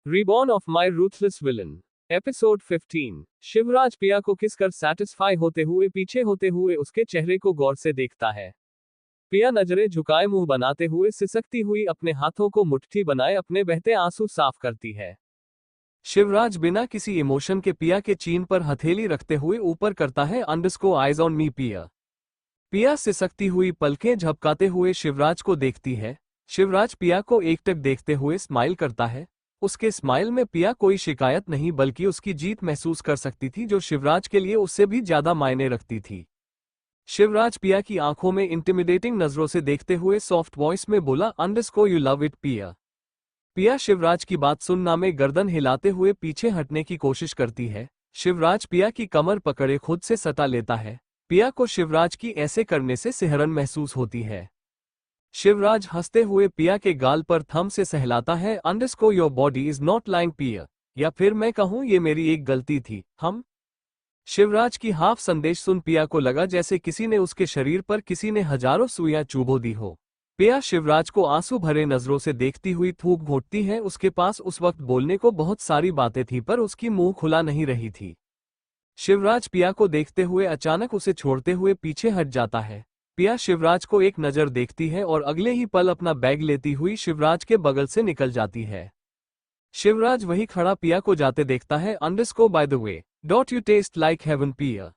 Reborn of my ruthless villain. Episode 15। Shivraj Piya को किस कर सेटिस्फाई होते हुए पीछे होते हुए उसके चेहरे को गौर से देखता है। पिया नजरें झुकाए मुंह बनाते हुए सिसकती हुई अपने हाथों को मुट्ठी बनाए अपने बहते आंसू साफ करती है। शिवराज बिना किसी इमोशन के पिया के चीन पर हथेली रखते हुए ऊपर करता है अंडरस्को आइज ऑन मी पिया। पिया सिसकती हुई पलकें झपकाते हुए शिवराज को देखती है। शिवराज पिया को एकटक देखते हुए स्माइल करता है। उसके स्माइल में पिया कोई शिकायत नहीं बल्कि उसकी जीत महसूस कर सकती थी जो शिवराज के लिए उससे भी ज्यादा मायने रखती थी। शिवराज पिया की आंखों में इंटिमिडेटिंग नजरों से देखते हुए सॉफ्ट वॉइस में बोला, अंडरस्को यू लव इट पिया। पिया शिवराज की बात सुनना में गर्दन हिलाते हुए पीछे हटने की कोशिश करती है। शिवराज पिया की कमर पकड़े खुद से सटा लेता है। पिया को शिवराज की ऐसे करने से सिहरन महसूस होती है। शिवराज हंसते हुए पिया के गाल पर थंब से सहलाता है, अंडरस्को your body is not lying पिया, या फिर मैं कहूं ये मेरी एक गलती थी। हम शिवराज की हाफ संदेश सुन पिया को लगा जैसे किसी ने उसके शरीर पर किसी ने हजारों सुइयां चुभो दी हो। पिया शिवराज को आंसू भरे नजरों से देखती हुई थूक घोंटती है। उसके पास उस वक्त बोलने को बहुत सारी बातें थी पर उसकी मुंह खुला नहीं रही थी। शिवराज पिया को देखते हुए अचानक उसे छोड़ते हुए पीछे हट जाता है। पिया शिवराज को एक नजर देखती है और अगले ही पल अपना बैग लेती हुई शिवराज के बगल से निकल जाती है। शिवराज वही खड़ा पिया को जाते देखता है, अंडरस्को bye the way don't you taste like heaven पिया।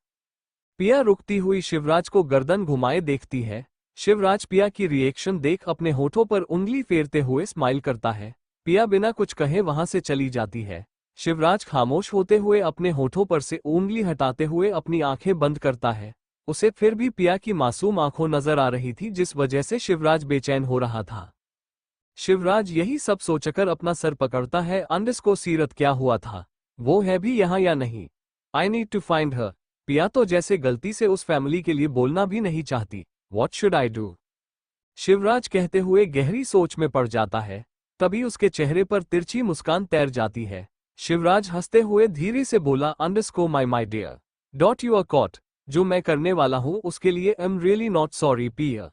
पिया रुकती हुई शिवराज को गर्दन घुमाए देखती है। शिवराज पिया की रिएक्शन देख अपने होठों पर उंगली फेरते हुए स्माइल करता है। पिया बिना कुछ कहे वहां से चली जाती है। शिवराज खामोश होते हुए अपने होठों पर से उंगली हटाते हुए अपनी आंखें बंद करता है। उसे फिर भी पिया की मासूम आंखों नजर आ रही थी जिस वजह से शिवराज बेचैन हो रहा था। शिवराज यही सब सोचकर अपना सर पकड़ता है, अंडरस्को सीरत क्या हुआ था, वो है भी यहाँ या नहीं? I need to find her. Piya तो जैसे गलती से उस फैमिली के लिए बोलना भी नहीं चाहती। What should I do? Shivraj कहते हुए गहरी सोच में पड़ जाता है। तभी उसके चेहरे पर तिरछी मुस्कान तैर जाती है। शिवराज हंसते हुए धीरे से बोला, underscore my dear dot you a cot, जो मैं करने वाला हूं उसके लिए I am really not sorry Piya.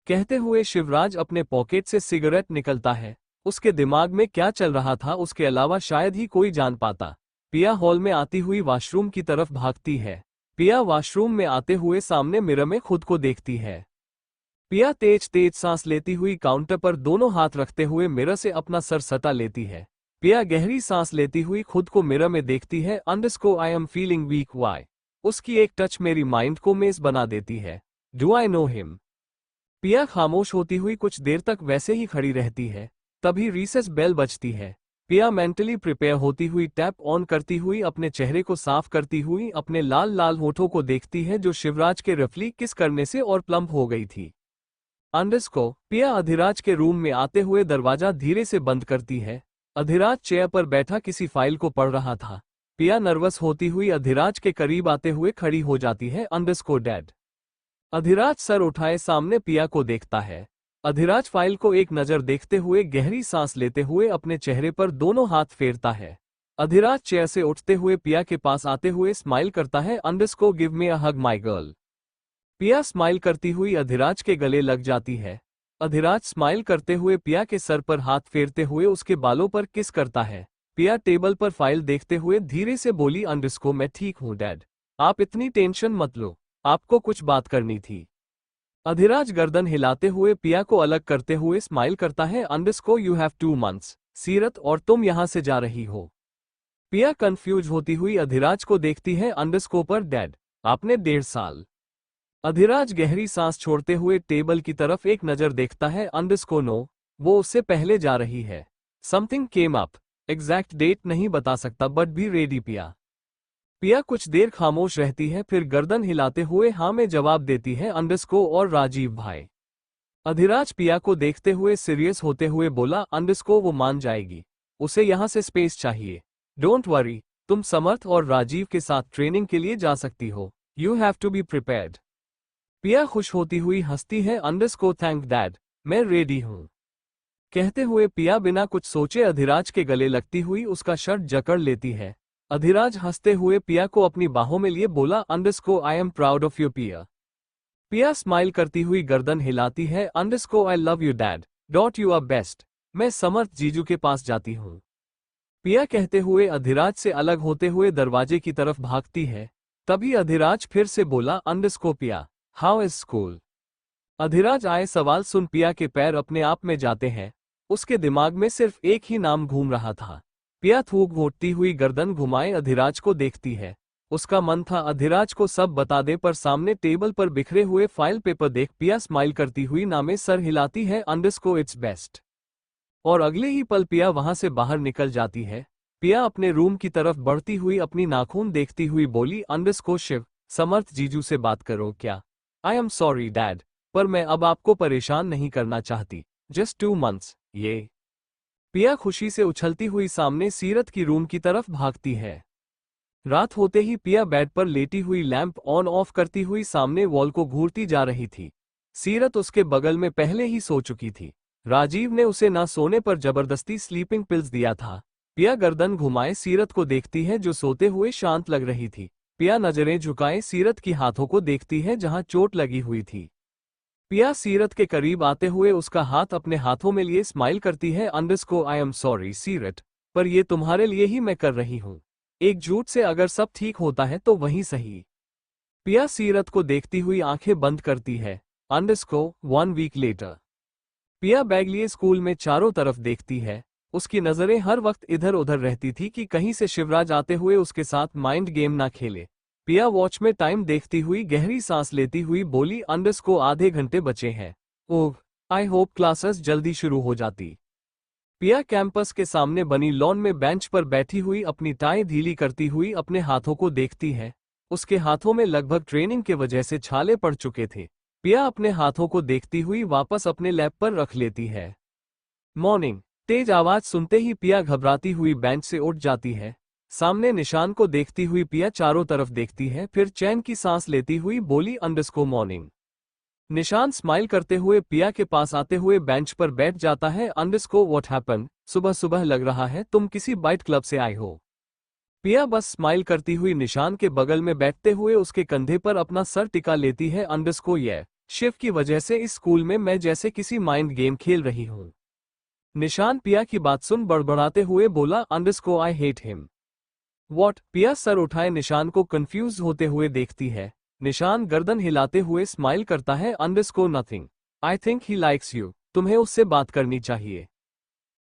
कहते हुए शिवराज अपने पॉकेट से सिगरेट निकलता है। उसके दिमाग में क्या चल रहा था उसके अलावा शायद ही कोई जान पाता। पिया हॉल में आती हुई वॉशरूम की तरफ भागती है। पिया वॉशरूम में आते हुए सामने मिरर में खुद को देखती है। पिया तेज तेज सांस लेती हुई काउंटर पर दोनों हाथ रखते हुए मिरर से अपना सर सटा लेती है। पिया गहरी सांस लेती हुई खुद को मिरर में देखती है, underscore I am feeling weak why. उसकी एक टच मेरी माइंड को मेज बना देती है। Do I know him? पिया खामोश होती हुई कुछ देर तक वैसे ही खड़ी रहती है। तभी रीसेस बेल बजती है। पिया मेंटली प्रिपेयर होती हुई टैप ऑन करती हुई अपने चेहरे को साफ करती हुई अपने लाल लाल होठों को देखती है जो शिवराज के रफली किस करने से और प्लम्प हो गई थी। अंडरस्को पिया अधिराज के रूम में आते हुए दरवाजा धीरे से बंद करती है। अधिराज चेयर पर बैठा किसी फाइल को पढ़ रहा था। पिया नर्वस होती हुई अधिराज के करीब आते हुए खड़ी हो जाती है, अंडरस्को डैड। अधिराज सर उठाए सामने पिया को देखता है। अधिराज फाइल को एक नजर देखते हुए गहरी सांस लेते हुए अपने चेहरे पर दोनों हाथ फेरता है। अधिराज चेयर से उठते हुए पिया के पास आते हुए स्माइल करता है, अंडरस्को गिव मी अ हग माई गर्ल। पिया स्माइल करती हुई अधिराज के गले लग जाती है। अधिराज स्माइल करते हुए पिया के सर पर हाथ फेरते हुए उसके बालों पर किस करता है। पिया टेबल पर फाइल देखते हुए धीरे से बोली, अंडरस्को मैं ठीक हूँ डैड, आप इतनी टेंशन मत लो, आपको कुछ बात करनी थी। अधिराज गर्दन हिलाते हुए पिया को अलग करते हुए स्माइल करता है, अंडरस्को यू हैव 2 months सीरत और तुम यहां से जा रही हो। पिया कंफ्यूज होती हुई अधिराज को देखती है, अंडरस्को पर डैड आपने 1.5 साल। अधिराज गहरी सांस छोड़ते हुए टेबल की तरफ एक नजर देखता है, अंडरस्को नो, वो उससे पहले जा रही है। Something came up, exact date नहीं बता सकता बट बी रेडी पिया। पिया कुछ देर खामोश रहती है फिर गर्दन हिलाते हुए हाँ में जवाब देती है, अंडरस्को और राजीव भाई। अधिराज पिया को देखते हुए सीरियस होते हुए बोला, अंडरस्को वो मान जाएगी, उसे यहाँ से स्पेस चाहिए। डोंट वरी, तुम समर्थ और राजीव के साथ ट्रेनिंग के लिए जा सकती हो। You have to be prepared. Piya खुश होती हुई हंसती है, अंडरस्को थैंक डैड, मैं रेडी हूं। कहते हुए पिया बिना कुछ सोचे अधिराज के गले लगती हुई उसका शर्ट जकड़ लेती है। अधिराज हंसते हुए पिया को अपनी बाहों में लिए बोला, underscore I am proud of you Piya. Piya smile करती हुई गर्दन हिलाती है, underscore I love you dad, dot you are best. मैं समर्थ जीजू के पास जाती हूँ। पिया कहते हुए अधिराज से अलग होते हुए दरवाजे की तरफ भागती है। तभी अधिराज फिर से बोला, पिया, हाउ इज स्कूल? अधिराज आए सवाल सुन पिया के पैर अपने आप में जाते हैं। उसके दिमाग में सिर्फ एक ही नाम घूम रहा था। पिया थूक घोटती हुई गर्दन घुमाए अधिराज को देखती है। उसका मन था अधिराज को सब बता दे, पर सामने टेबल पर बिखरे हुए फाइल पेपर देख पिया स्माइल करती हुई नामे सर हिलाती है, इट्स बेस्ट। और अगले ही पल पिया वहां से बाहर निकल जाती है। पिया अपने रूम की तरफ बढ़ती हुई अपनी नाखून देखती हुई बोली, शिव, समर्थ जीजू से बात करो क्या? आई एम सॉरी डैड, पर मैं अब आपको परेशान नहीं करना चाहती। जस्ट 2 months, ये। पिया खुशी से उछलती हुई सामने सीरत की रूम की तरफ भागती है। रात होते ही पिया बेड पर लेटी हुई लैंप ऑन ऑफ करती हुई सामने वॉल को घूरती जा रही थी। सीरत उसके बगल में पहले ही सो चुकी थी। राजीव ने उसे ना सोने पर जबरदस्ती स्लीपिंग पिल्स दिया था। पिया गर्दन घुमाए सीरत को देखती है जो सोते हुए शांत लग रही थी। पिया नजरें झुकाए सीरत की हाथों को देखती है जहां चोट लगी हुई थी। पिया सीरत के करीब आते हुए उसका हाथ अपने हाथों में लिए स्माइल करती है, आई एम सॉरी सीरत, पर ये तुम्हारे लिए ही मैं कर रही हूँ। एक झूठ से अगर सब ठीक होता है तो वही सही। पिया सीरत को देखती हुई आंखें बंद करती है। 1 week लेटर। पिया बैग लिए स्कूल में चारों तरफ देखती है। उसकी नजरें हर वक्त इधर उधर रहती थी कि कहीं से शिवराज आते हुए उसके साथ माइंड गेम ना खेले। पिया वॉच में टाइम देखती हुई गहरी सांस लेती हुई बोली, आधे घंटे बचे हैं। ओह, आई होप क्लासेस जल्दी शुरू हो जाती। पिया कैंपस के सामने बनी लॉन में बेंच पर बैठी हुई अपनी टाई ढीली करती हुई अपने हाथों को देखती है। उसके हाथों में लगभग ट्रेनिंग के वजह से छाले पड़ चुके थे। पिया अपने हाथों को देखती हुई वापस अपने लैप पर रख लेती है। मॉर्निंग। तेज आवाज सुनते ही पिया घबराती हुई बेंच से उठ जाती है। सामने निशान को देखती हुई पिया चारों तरफ देखती है, फिर चैन की सांस लेती हुई बोली, मॉर्निंग। निशान स्माइल करते हुए पिया के पास आते हुए बेंच पर बैठ जाता है। What happen? सुबह सुबह लग रहा है तुम किसी बाइट क्लब से आए हो। पिया बस स्माइल करती हुई निशान के बगल में बैठते हुए उसके कंधे पर अपना सर टिका लेती है। ये शिव की वजह से इस स्कूल में मैं जैसे किसी माइंड गेम खेल रही हूँ। निशान पिया की बात सुन बड़बड़ाते हुए बोला, आई हेट हिम। वॉट? पिया सर उठाए निशान को कंफ्यूज होते हुए देखती है। निशान गर्दन हिलाते हुए स्माइल करता है, nothing. I think he likes you. तुम्हें उससे बात करनी चाहिए।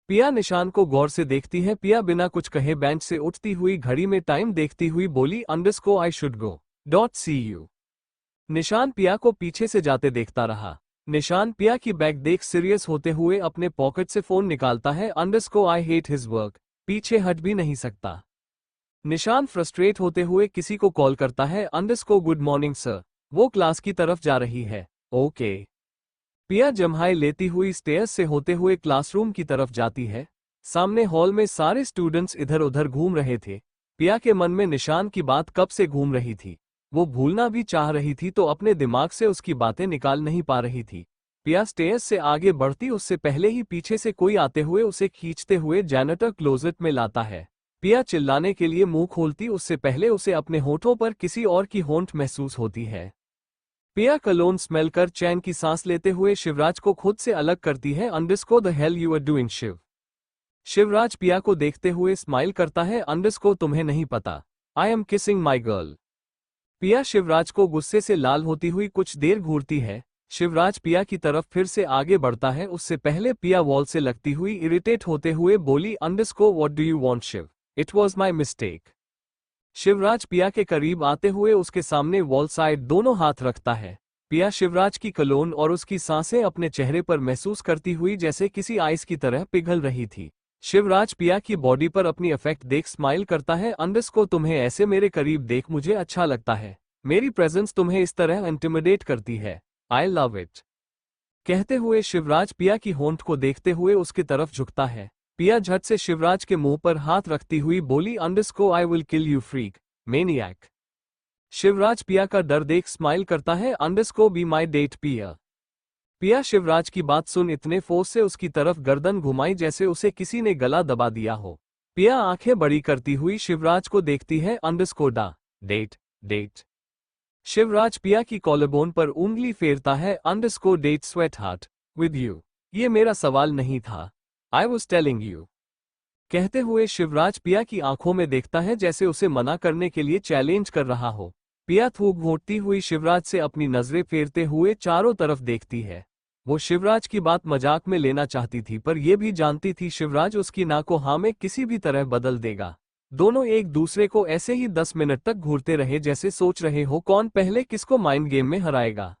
पिया निशान को गौर से देखती है। पिया बिना कुछ कहे बेंच से उठती हुई घड़ी में टाइम देखती हुई बोली, I should go. C you. निशान पिया को पीछे से जाते देखता रहा। निशान पिया की बैग देख सीरियस होते हुए अपने पॉकेट से फोन निकालता है। I hate his work. पीछे हट भी नहीं सकता। निशान फ्रस्ट्रेट होते हुए किसी को कॉल करता है। Good morning sir. वो क्लास की तरफ जा रही है। ओके। पिया जम्हाई लेती हुई स्टेयर्स से होते हुए क्लासरूम की तरफ जाती है। सामने हॉल में सारे स्टूडेंट्स इधर उधर घूम रहे थे। पिया के मन में निशान की बात कब से घूम रही थी। वो भूलना भी चाह रही थी तो अपने दिमाग से उसकी बातें निकाल नहीं पा रही थी। पिया स्टेयर्स से आगे बढ़ती उससे पहले ही पीछे से कोई आते हुए उसे खींचते हुए जैनेटर क्लोजेट में लाता है। पिया चिल्लाने के लिए मुंह खोलती उससे पहले उसे अपने होठों पर किसी और की होंठ महसूस होती है। पिया कलोन स्मेल कर चैन की सांस लेते हुए शिवराज को खुद से अलग करती है। The hell you are doing Shiv. Shivraj Piya को देखते हुए स्माइल करता है। तुम्हें नहीं पता, I am kissing my girl. पिया शिवराज को गुस्से से लाल होती हुई कुछ देर घूरती है। शिवराज पिया की तरफ फिर से आगे बढ़ता है। उससे पहले पिया वॉल से लगती हुई इरिटेट होते हुए बोली, what do you want Shiv? It was my mistake. Shivraj Piya के करीब आते हुए उसके सामने वॉल साइड दोनों हाथ रखता है। पिया शिवराज की कलोन और उसकी सांसें अपने चेहरे पर महसूस करती हुई जैसे किसी आइस की तरह पिघल रही थी। शिवराज पिया की बॉडी पर अपनी इफेक्ट देख स्माइल करता है। तुम्हें ऐसे मेरे करीब देख मुझे अच्छा लगता है। मेरी प्रेजेंस तुम्हें इस तरह इंटिमिडेट करती है। आई लव इट। कहते हुए शिवराज पिया की होंठ को देखते हुए उसकी तरफ झुकता है। पिया झट से शिवराज के मुंह पर हाथ रखती हुई बोली, I will kill you freak, maniac. Shivraj पिया का डर देख स्माइल करता है। बी माई डेट पिया। पिया शिवराज की बात सुन इतने फोर्स से उसकी तरफ गर्दन घुमाई जैसे उसे किसी ने गला दबा दिया हो। पिया आंखें बड़ी करती हुई शिवराज को देखती है। Date date. शिवराज पिया की कॉलरबोन पर उंगली फेरता है। Date sweetheart with you. ये मेरा सवाल नहीं था। I was telling you. कहते हुए शिवराज पिया की आंखों में देखता है जैसे उसे मना करने के लिए चैलेंज कर रहा हो। पिया थूक घोंटती हुई शिवराज से अपनी नजरें फेरते हुए चारों तरफ देखती है। वो शिवराज की बात मजाक में लेना चाहती थी पर यह भी जानती थी शिवराज उसकी ना को हाँ में किसी भी तरह बदल देगा। दोनों एक दूसरे को ऐसे ही 10 मिनट तक घूरते रहे जैसे सोच रहे हो कौन पहले किसको माइंड गेम में हराएगा।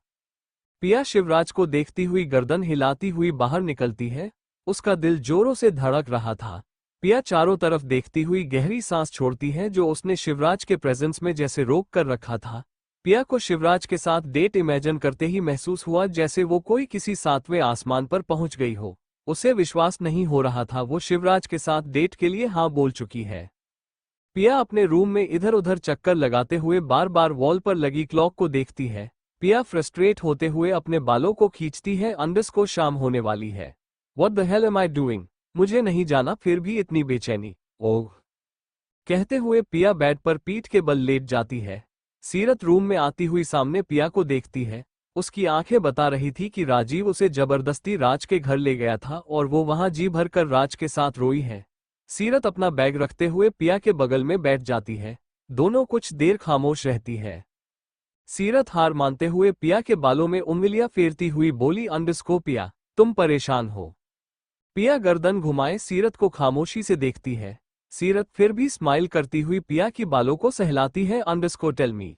पिया शिवराज को देखती हुई गर्दन हिलाती हुई बाहर निकलती है। उसका दिल जोरों से धड़क रहा था। पिया चारों तरफ देखती हुई गहरी सांस छोड़ती है जो उसने शिवराज के प्रेजेंस में जैसे रोक कर रखा था। पिया को शिवराज के साथ डेट इमेजिन करते ही महसूस हुआ जैसे वो कोई किसी सातवें आसमान पर पहुंच गई हो। उसे विश्वास नहीं हो रहा था वो शिवराज के साथ डेट के लिए हाँ बोल चुकी है। पिया अपने रूम में इधर उधर चक्कर लगाते हुए बार बार वॉल पर लगी क्लॉक को देखती है। पिया फ्रस्ट्रेट होते हुए अपने बालों को खींचती है। अंडरस्कोर शाम होने वाली है। What the hell am I doing? मुझे नहीं जाना फिर भी इतनी बेचैनी। ओह कहते हुए पिया बेड पर पीठ के बल लेट जाती है। सीरत रूम में आती हुई सामने पिया को देखती है। उसकी आंखें बता रही थी कि राजीव उसे जबरदस्ती राज के घर ले गया था और वो वहां जी भरकर राज के साथ रोई है। सीरत अपना बैग रखते हुए पिया के बगल में बैठ जाती है। दोनों कुछ देर खामोश रहती है। सीरत हार मानते हुए पिया के बालों में उंगलियां फेरती हुई बोली अंडरस्कोर पिया तुम परेशान हो। पिया गर्दन घुमाए सीरत को खामोशी से देखती है। सीरत फिर भी स्माइल करती हुई पिया की बालों को सहलाती है। Underscore tell me.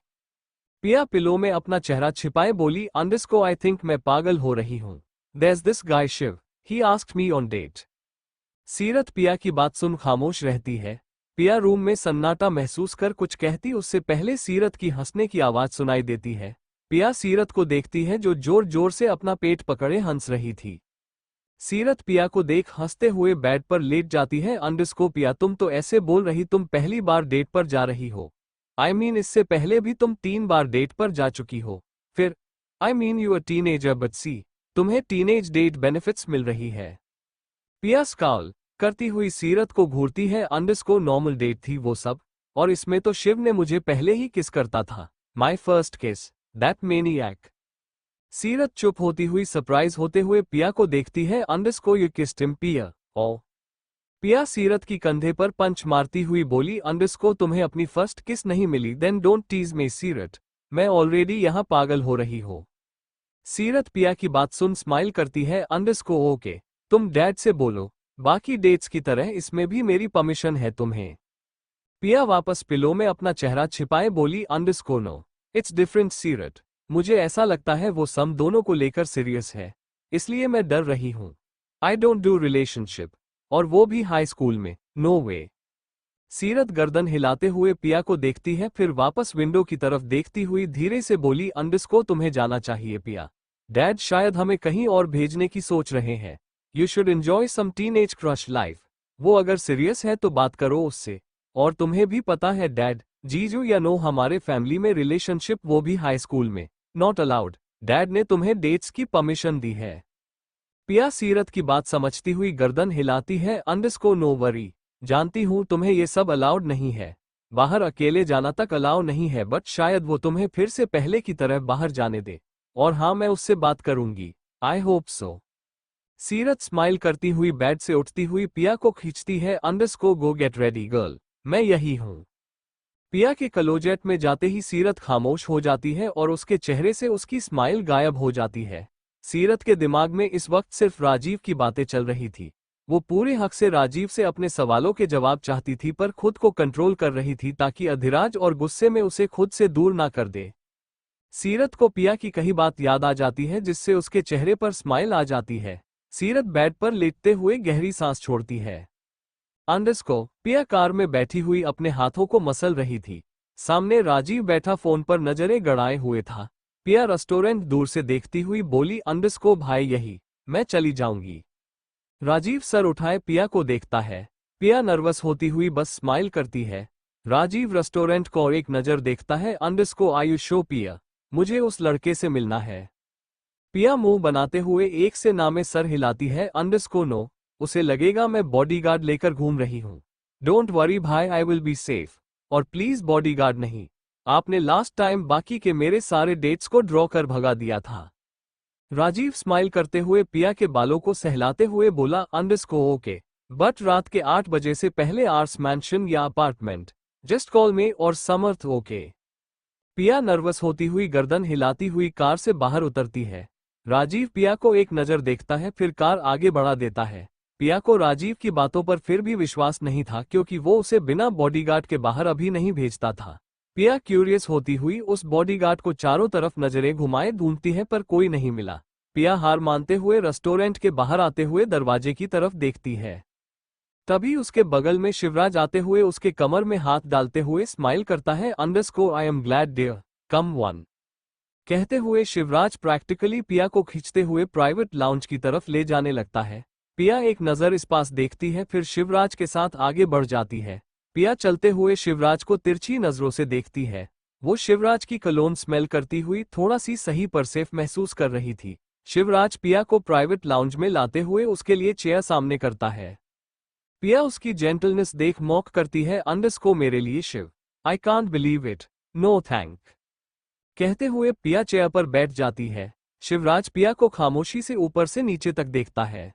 Piya pillow में अपना चेहरा छिपाए बोली अंडरस्कोर आई थिंक मैं पागल हो रही हूं। There's this guy Shiv he asked me on date. Seerat Piya की बात सुन खामोश रहती है। पिया रूम में सन्नाटा महसूस कर कुछ कहती उससे पहले सीरत की हंसने की आवाज सुनाई देती है। पिया सीरत को देखती है जो जोर जोर से अपना पेट पकड़े हंस रही थी। सीरत पिया को देख हंसते हुए बेड पर लेट जाती है। अंडरस्कोर पिया तुम तो ऐसे बोल रही तुम पहली बार डेट पर जा रही हो। आई मीन इससे पहले भी तुम 3 बार डेट पर जा चुकी हो। फिर I mean you a teenager but see तुम्हें टीनेज डेट बेनिफिट्स मिल रही है। पिया स्काउल करती हुई सीरत को घूरती है। अंडरस्कोर नॉर्मल डेट थी वो सब और इसमें तो शिव ने मुझे पहले ही किस करता था। माई फर्स्ट किस दैट मेनियक। सीरत चुप होती हुई सरप्राइज होते हुए पिया को देखती है। अंडरस्कोर यू किस्ड हिम पिया। ओ पिया सीरत की कंधे पर पंच मारती हुई बोली अंडरस्कोर तुम्हें अपनी फर्स्ट किस नहीं मिली देन डोंट टीज मी सीरत मैं ऑलरेडी यहां पागल हो रही हो। सीरत पिया की बात सुन स्माइल करती है। अंडरस्कोर ओके तुम डैड से बोलो बाकी डेट्स की तरह इसमें भी मेरी परमिशन है तुम्हें। पिया वापस पिलो में अपना चेहरा छिपाए बोली अंडरस्कोर नो इट्स डिफरेंट सीरत मुझे ऐसा लगता है वो सम दोनों को लेकर सीरियस है इसलिए मैं डर रही हूं। आई डोंट डू रिलेशनशिप और वो भी हाई स्कूल में नो वे। सीरत गर्दन हिलाते हुए पिया को देखती है फिर वापस विंडो की तरफ देखती हुई धीरे से बोली अंडरस्कोर तुम्हें जाना चाहिए पिया। डैड शायद हमें कहीं और भेजने की सोच रहे हैं। You should enjoy some teenage crush life. वो अगर सीरियस है तो बात करो उससे। और तुम्हें भी पता है डैड जीजू या नो हमारे फैमिली में रिलेशनशिप वो भी हाई स्कूल में नॉट अलाउड। डैड ने तुम्हें डेट्स की परमिशन दी है। पिया सीरत की बात समझती हुई गर्दन हिलाती है। अंडरस्कोर नो वरी जानती हूं तुम्हें ये सब अलाउड नहीं है। बाहर अकेले जाना तक अलाउ नहीं है बट शायद वो तुम्हें फिर से पहले की तरह बाहर जाने दे। और हाँ मैं उससे बात करूंगी। I hope so. सीरत स्माइल करती हुई बेड से उठती हुई पिया को खींचती है। अंडरस्कोर गो गेट रेडी गर्ल मैं यही हूं। पिया के क्लोजेट में जाते ही सीरत खामोश हो जाती है और उसके चेहरे से उसकी स्माइल गायब हो जाती है। सीरत के दिमाग में इस वक्त सिर्फ राजीव की बातें चल रही थी। वो पूरे हक से राजीव से अपने सवालों के जवाब चाहती थी पर खुद को कंट्रोल कर रही थी ताकि अधिराज और गुस्से में उसे खुद से दूर ना कर दे। सीरत को पिया की कही बात याद आ जाती है जिससे उसके चेहरे पर स्माइल आ जाती है। सीरत बेड पर लेटते हुए गहरी सांस छोड़ती है। अंडरस्कोर पिया कार में बैठी हुई अपने हाथों को मसल रही थी। सामने राजीव बैठा फोन पर नजरें गड़ाए हुए था। पिया रेस्टोरेंट दूर से देखती हुई बोली अंडरस्कोर भाई यही मैं चली जाऊंगी। राजीव सर उठाए पिया को देखता है। पिया नर्वस होती हुई बस स्माइल करती है। राजीव रेस्टोरेंट को एक नजर देखता है। अंडरस्कोर आयुष शो पिया मुझे उस लड़के से मिलना है। पिया मुंह बनाते हुए एक से ना में सर हिलाती है। अंडरस्कोर नो उसे लगेगा मैं बॉडीगार्ड लेकर घूम रही हूं। डोंट वरी भाई आई विल बी सेफ। और प्लीज बॉडीगार्ड नहीं। आपने लास्ट टाइम बाकी के मेरे सारे डेट्स को ड्रॉ कर भगा दिया था। राजीव स्माइल करते हुए पिया के बालों को सहलाते हुए बोला अंडरस्कोर ओके बट रात के 8 बजे से पहले आर्स मैंशन या अपार्टमेंट, जस्ट कॉल में और समर्थ ओके। पिया नर्वस होती हुई गर्दन हिलाती हुई कार से बाहर उतरती है। राजीव पिया को एक नज़र देखता है फिर कार आगे बढ़ा देता है। पिया को राजीव की बातों पर फिर भी विश्वास नहीं था क्योंकि वो उसे बिना बॉडीगार्ड के बाहर अभी नहीं भेजता था। पिया क्यूरियस होती हुई उस बॉडीगार्ड को चारों तरफ नजरें घुमाए ढूंढती है पर कोई नहीं मिला। पिया हार मानते हुए रेस्टोरेंट के बाहर आते हुए दरवाजे की तरफ देखती है। तभी उसके बगल में शिवराज आते हुए उसके कमर में हाथ डालते हुए स्माइल करता है। Underscore I am glad dear, come on. कहते हुए शिवराज प्रैक्टिकली पिया को खींचते हुए प्राइवेट लाउंज की तरफ ले जाने लगता है। पिया एक नज़र इस पास देखती है फिर शिवराज के साथ आगे बढ़ जाती है। पिया चलते हुए शिवराज को तिरछी नजरों से देखती है। वो शिवराज की कलोन स्मेल करती हुई थोड़ा सी सही पर सेफ महसूस कर रही थी। शिवराज पिया को प्राइवेट लाउंज में लाते हुए उसके लिए चेयर सामने करता है। पिया उसकी जेंटलनेस देख मॉक करती है। अंडरस्कोर मेरे लिए Shiv, I can't believe it, no thank. कहते हुए पिया चेयर पर बैठ जाती है। शिवराज पिया को खामोशी से ऊपर से नीचे तक देखता है।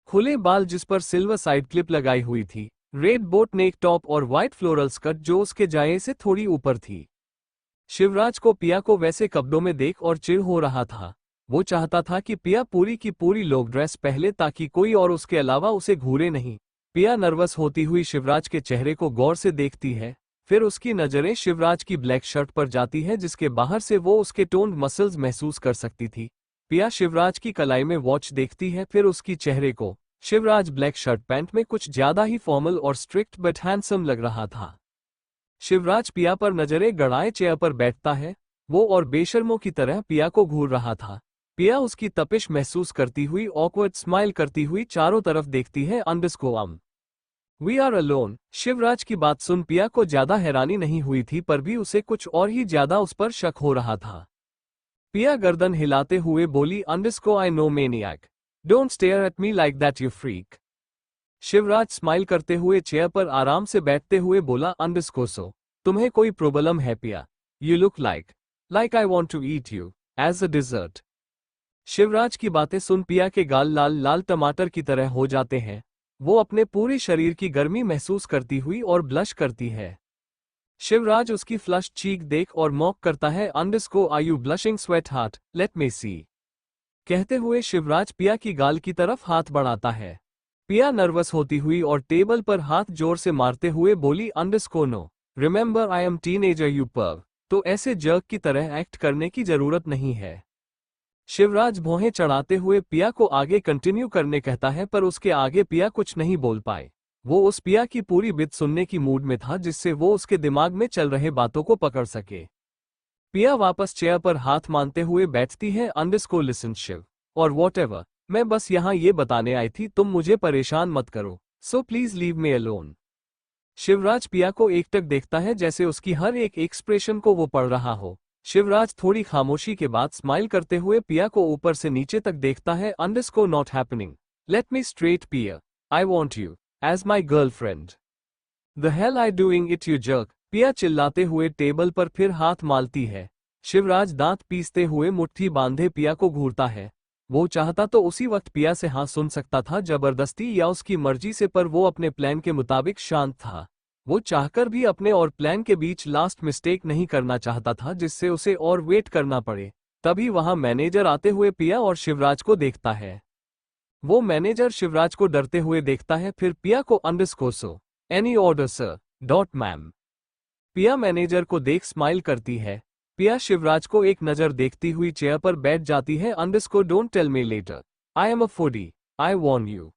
खुले बाल जिस पर सिल्वर साइड क्लिप लगाई हुई थी, रेड बोट नेक टॉप और व्हाइट फ्लोरल स्कर्ट जो उसके जाये से थोड़ी ऊपर थी। शिवराज को पिया को वैसे कपड़ों में देख और चिढ़ हो रहा था। वो चाहता था कि पिया पूरी की पूरी लोग ड्रेस पहले ताकि कोई और उसके अलावा उसे घूरे नहीं। पिया नर्वस होती हुई शिवराज के चेहरे को गौर से देखती है। फिर उसकी नजरें शिवराज की ब्लैक शर्ट पर जाती है जिसके बाहर से वो उसके टोन्ड मसल्स महसूस कर सकती थी। पिया शिवराज की कलाई में वॉच देखती है फिर उसकी चेहरे को। शिवराज ब्लैक शर्ट पैंट में कुछ ज्यादा ही फॉर्मल और स्ट्रिक्ट बट हैंडसम लग रहा था। शिवराज पिया पर नजरें गड़ाए चेयर पर बैठता है। वो और बेशर्मों की तरह पिया को घूर रहा था। पिया उसकी तपिश महसूस करती हुई ऑकवर्ड स्माइल करती हुई चारों तरफ देखती है। Underscore we are alone. Shivraj की बात सुन पिया को ज्यादा हैरानी नहीं हुई थी पर भी उसे कुछ और ही ज्यादा उस पर शक हो रहा था। पिया गर्दन हिलाते हुए बोली, underscore I know मैनियाक, don't stare at me like that you freak. Shivraj smile करते हुए चेयर पर आराम से बैठते हुए बोला, अंडरस्कोर सो तुम्हें कोई प्रॉब्लम है Piya? You look like I want to eat you as a dessert. Shivraj की बातें सुन पिया के गाल लाल लाल टमाटर की तरह हो जाते हैं। वो अपने पूरे शरीर की गर्मी महसूस करती हुई और ब्लश करती है। शिवराज उसकी फ्लश चीक देख और मॉक करता है। Underscore are you blushing sweetheart, let me see. कहते हुए शिवराज पिया की गाल की तरफ हाथ बढ़ाता है। पिया नर्वस होती हुई और टेबल पर हाथ जोर से मारते हुए बोली, underscore no, remember I am teenager you perv. तो ऐसे जर्क की तरह एक्ट करने की जरूरत नहीं है। शिवराज भौहें चढ़ाते हुए पिया को आगे कंटिन्यू करने कहता है पर उसके आगे पिया कुछ नहीं बोल पाए। वो उस पिया की पूरी बात सुनने की मूड में था जिससे वो उसके दिमाग में चल रहे बातों को पकड़ सके। पिया वापस चेयर पर हाथ मानते हुए बैठती है। अंडरस्कोर लिसन शिव, और वॉटएवर, मैं बस यहाँ ये बताने आई थी तुम मुझे परेशान मत करो, so please leave me alone. Shivraj Piya को एकटक देखता है जैसे उसकी हर एक एक्सप्रेशन को वो पढ़ रहा हो। शिवराज थोड़ी खामोशी के बाद स्माइल करते हुए पिया को ऊपर से नीचे तक देखता है। Underscore not happening, let me straight Pia, I want you as my girlfriend. The hell I doing it you jerk. Pia चिल्लाते हुए टेबल पर फिर हाथ मालती है। शिवराज दांत पीसते हुए मुट्ठी बांधे पिया को घूरता है। वो चाहता तो उसी वक्त पिया से हाँ सुन सकता था, जबरदस्ती या उसकी मर्जी से, पर वो अपने प्लान के मुताबिक शांत था। वो चाहकर भी अपने और प्लान के बीच लास्ट मिस्टेक नहीं करना चाहता था जिससे उसे और वेट करना पड़े। तभी वहां मैनेजर आते हुए पिया और शिवराज को देखता है। वो मैनेजर शिवराज को डरते हुए देखता है फिर पिया को, underscore so any order sir, dot ma'am. पिया मैनेजर को देख स्माइल करती है। पिया शिवराज को एक नज़र देखती हुई चेयर पर बैठ जाती है। Underscore don't tell me later, I am a foodie, I warn you.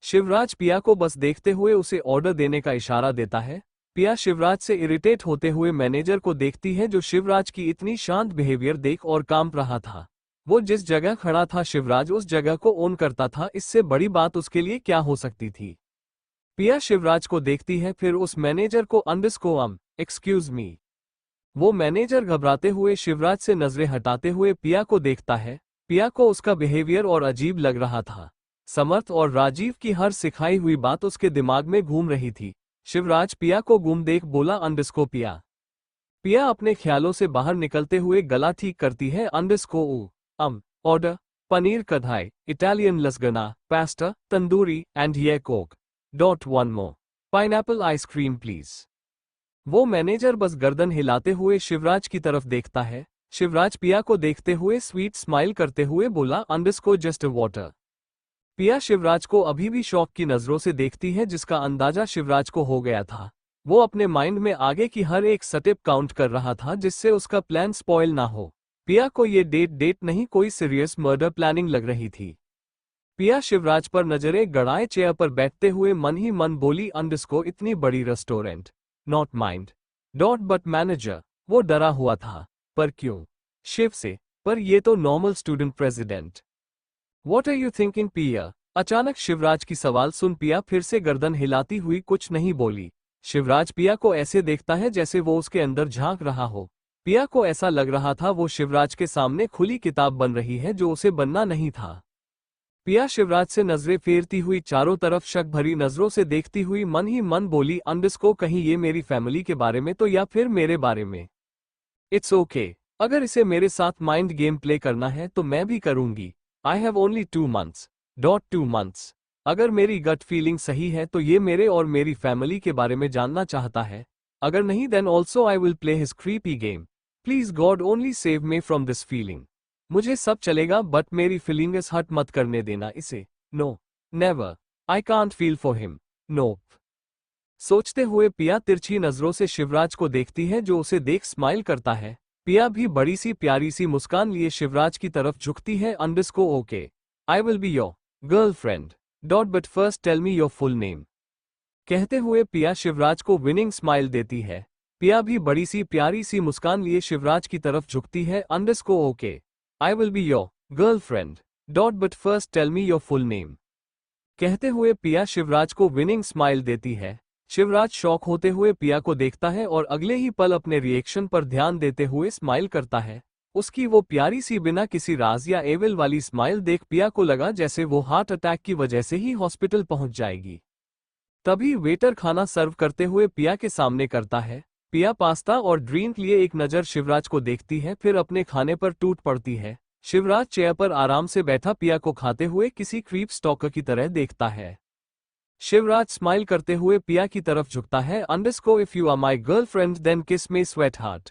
Shivraj Piya को बस देखते हुए उसे ऑर्डर देने का इशारा देता है। पिया शिवराज से इरिटेट होते हुए मैनेजर को देखती है जो शिवराज की इतनी शांत बिहेवियर देख और कांप रहा था। वो जिस जगह खड़ा था शिवराज उस जगह को ओन करता था, इससे बड़ी बात उसके लिए क्या हो सकती थी। पिया शिवराज को देखती है फिर उस मैनेजर को, अंडरस्कोर एक्सक्यूज मी। वो मैनेजर घबराते हुए शिवराज से नजरें हटाते हुए पिया को देखता है। पिया को उसका बिहेवियर और अजीब लग रहा था। समर्थ और राजीव की हर सिखाई हुई बात उसके दिमाग में घूम रही थी। शिवराज पिया को गुम देख बोला, अंडरस्कोर पिया। पिया अपने ख्यालों से बाहर निकलते हुए गला ठीक करती है। Underscore order, paneer kadhai, Italian lasagna, pasta, tandoori, and yeah coke. One more. Pineapple ice cream please. वो मैनेजर बस गर्दन हिलाते हुए शिवराज की तरफ देखता है। शिवराज पिया को देखते हुए स्वीट स्माइल करते हुए बोला, अंडरस्कोर जस्ट वाटर। पिया शिवराज को अभी भी शौक की नजरों से देखती है, जिसका अंदाजा शिवराज को हो गया था। वो अपने माइंड में आगे की हर एक स्टेप काउंट कर रहा था, जिससे उसका प्लान स्पॉइल ना हो। पिया को ये डेट नहीं, कोई सीरियस मर्डर प्लानिंग लग रही थी। पिया शिवराज पर नजरें गड़ाए चेयर पर बैठते हुए मन ही मन बोली, अंडरस्कोर इतनी बड़ी restaurant, not mind but manager. वो डरा हुआ था। पर क्यों? शिव से। पर ये तो normal student president. What are you thinking पिया? अचानक शिवराज की सवाल सुन पिया फिर से गर्दन हिलाती हुई कुछ नहीं बोली। शिवराज पिया को ऐसे देखता है जैसे वो उसके अंदर झांक रहा हो। पिया को ऐसा लग रहा था वो शिवराज के सामने खुली किताब बन रही है, जो उसे बनना नहीं था। पिया शिवराज से नजरें फेरती हुई चारों तरफ शक भरी नजरों से देखती हुई मन ही मन बोली, अंडरस्कोर कहीं ये मेरी फैमिली के बारे में तो या फिर मेरे बारे में। इट्स ओके, अगर इसे मेरे साथ माइंड गेम प्ले करना है तो मैं भी करूंगी। I have only 2 months. 2 months. अगर मेरी गट फीलिंग सही है तो ये मेरे और मेरी फैमिली के बारे में जानना चाहता है। अगर नहीं then also I will play his creepy game. Please God only save me from this feeling. मुझे सब चलेगा बट मेरी फीलिंग्स हर्ट मत करने देना इसे। No. Never. I can't feel for him. Nope. सोचते हुए पिया तिरछी नजरों से शिवराज को देखती है, जो उसे देख स्माइल करता है। पिया भी बड़ी सी प्यारी सी मुस्कान लिए शिवराज की तरफ झुकती है। Underscore okay, I will be your girlfriend but first tell me your full name. कहते हुए पिया शिवराज को विनिंग स्माइल देती है। पिया भी बड़ी सी प्यारी सी मुस्कान लिए शिवराज की तरफ झुकती है। Underscore okay, I will be your girlfriend but first tell me your full name. कहते हुए पिया शिवराज को विनिंग स्माइल देती है। शिवराज शॉक होते हुए पिया को देखता है और अगले ही पल अपने रिएक्शन पर ध्यान देते हुए स्माइल करता है। उसकी वो प्यारी सी बिना किसी राज या एविल वाली स्माइल देख पिया को लगा जैसे वो हार्ट अटैक की वजह से ही हॉस्पिटल पहुंच जाएगी। तभी वेटर खाना सर्व करते हुए पिया के सामने करता है। पिया पास्ता और ड्रिंक लिए एक नज़र शिवराज को देखती है, फिर अपने खाने पर टूट पड़ती है। शिवराज चेयर पर आराम से बैठा पिया को खाते हुए किसी क्रीप स्टॉकर की तरह देखता है। शिवराज स्माइल करते हुए पिया की तरफ झुकता है। Underscore if you are my girlfriend then kiss me sweat heart.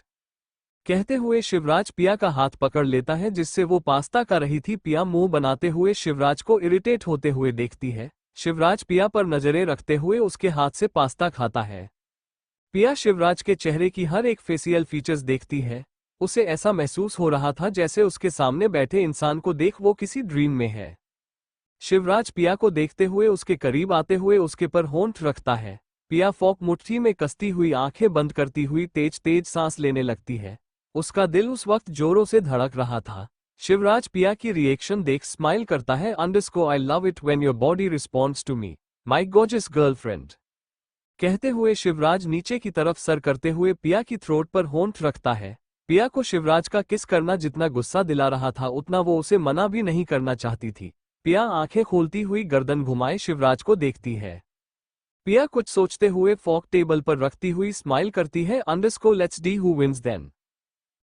कहते हुए शिवराज पिया का हाथ पकड़ लेता है, जिससे वो पास्ता खा रही थी। पिया मुंह बनाते हुए शिवराज को इरिटेट होते हुए देखती है। शिवराज पिया पर नजरें रखते हुए उसके हाथ से पास्ता खाता है। पिया शिवराज के चेहरे की हर एक फेशियल फीचर्स देखती है। उसे ऐसा महसूस हो रहा था जैसे उसके सामने बैठे इंसान को देख वो किसी ड्रीम में है। शिवराज पिया को देखते हुए उसके करीब आते हुए उसके पर होंठ रखता है। पिया फॉक मुट्ठी में कसती हुई आंखें बंद करती हुई तेज तेज सांस लेने लगती है। उसका दिल उस वक्त जोरों से धड़क रहा था। शिवराज पिया की रिएक्शन देख स्माइल करता है। Underscore I love it when your body responds to me my gorgeous girlfriend. कहते हुए शिवराज नीचे की तरफ सर करते हुए पिया की थ्रोट पर होंठ रखता है। पिया को शिवराज का किस करना जितना गुस्सा दिला रहा था, उतना वो उसे मना भी नहीं करना चाहती थी। पिया आंखें खोलती हुई गर्दन घुमाए शिवराज को देखती है। पिया कुछ सोचते हुए फॉक टेबल पर रखती हुई स्माइल करती है। Underscore let's see who wins then.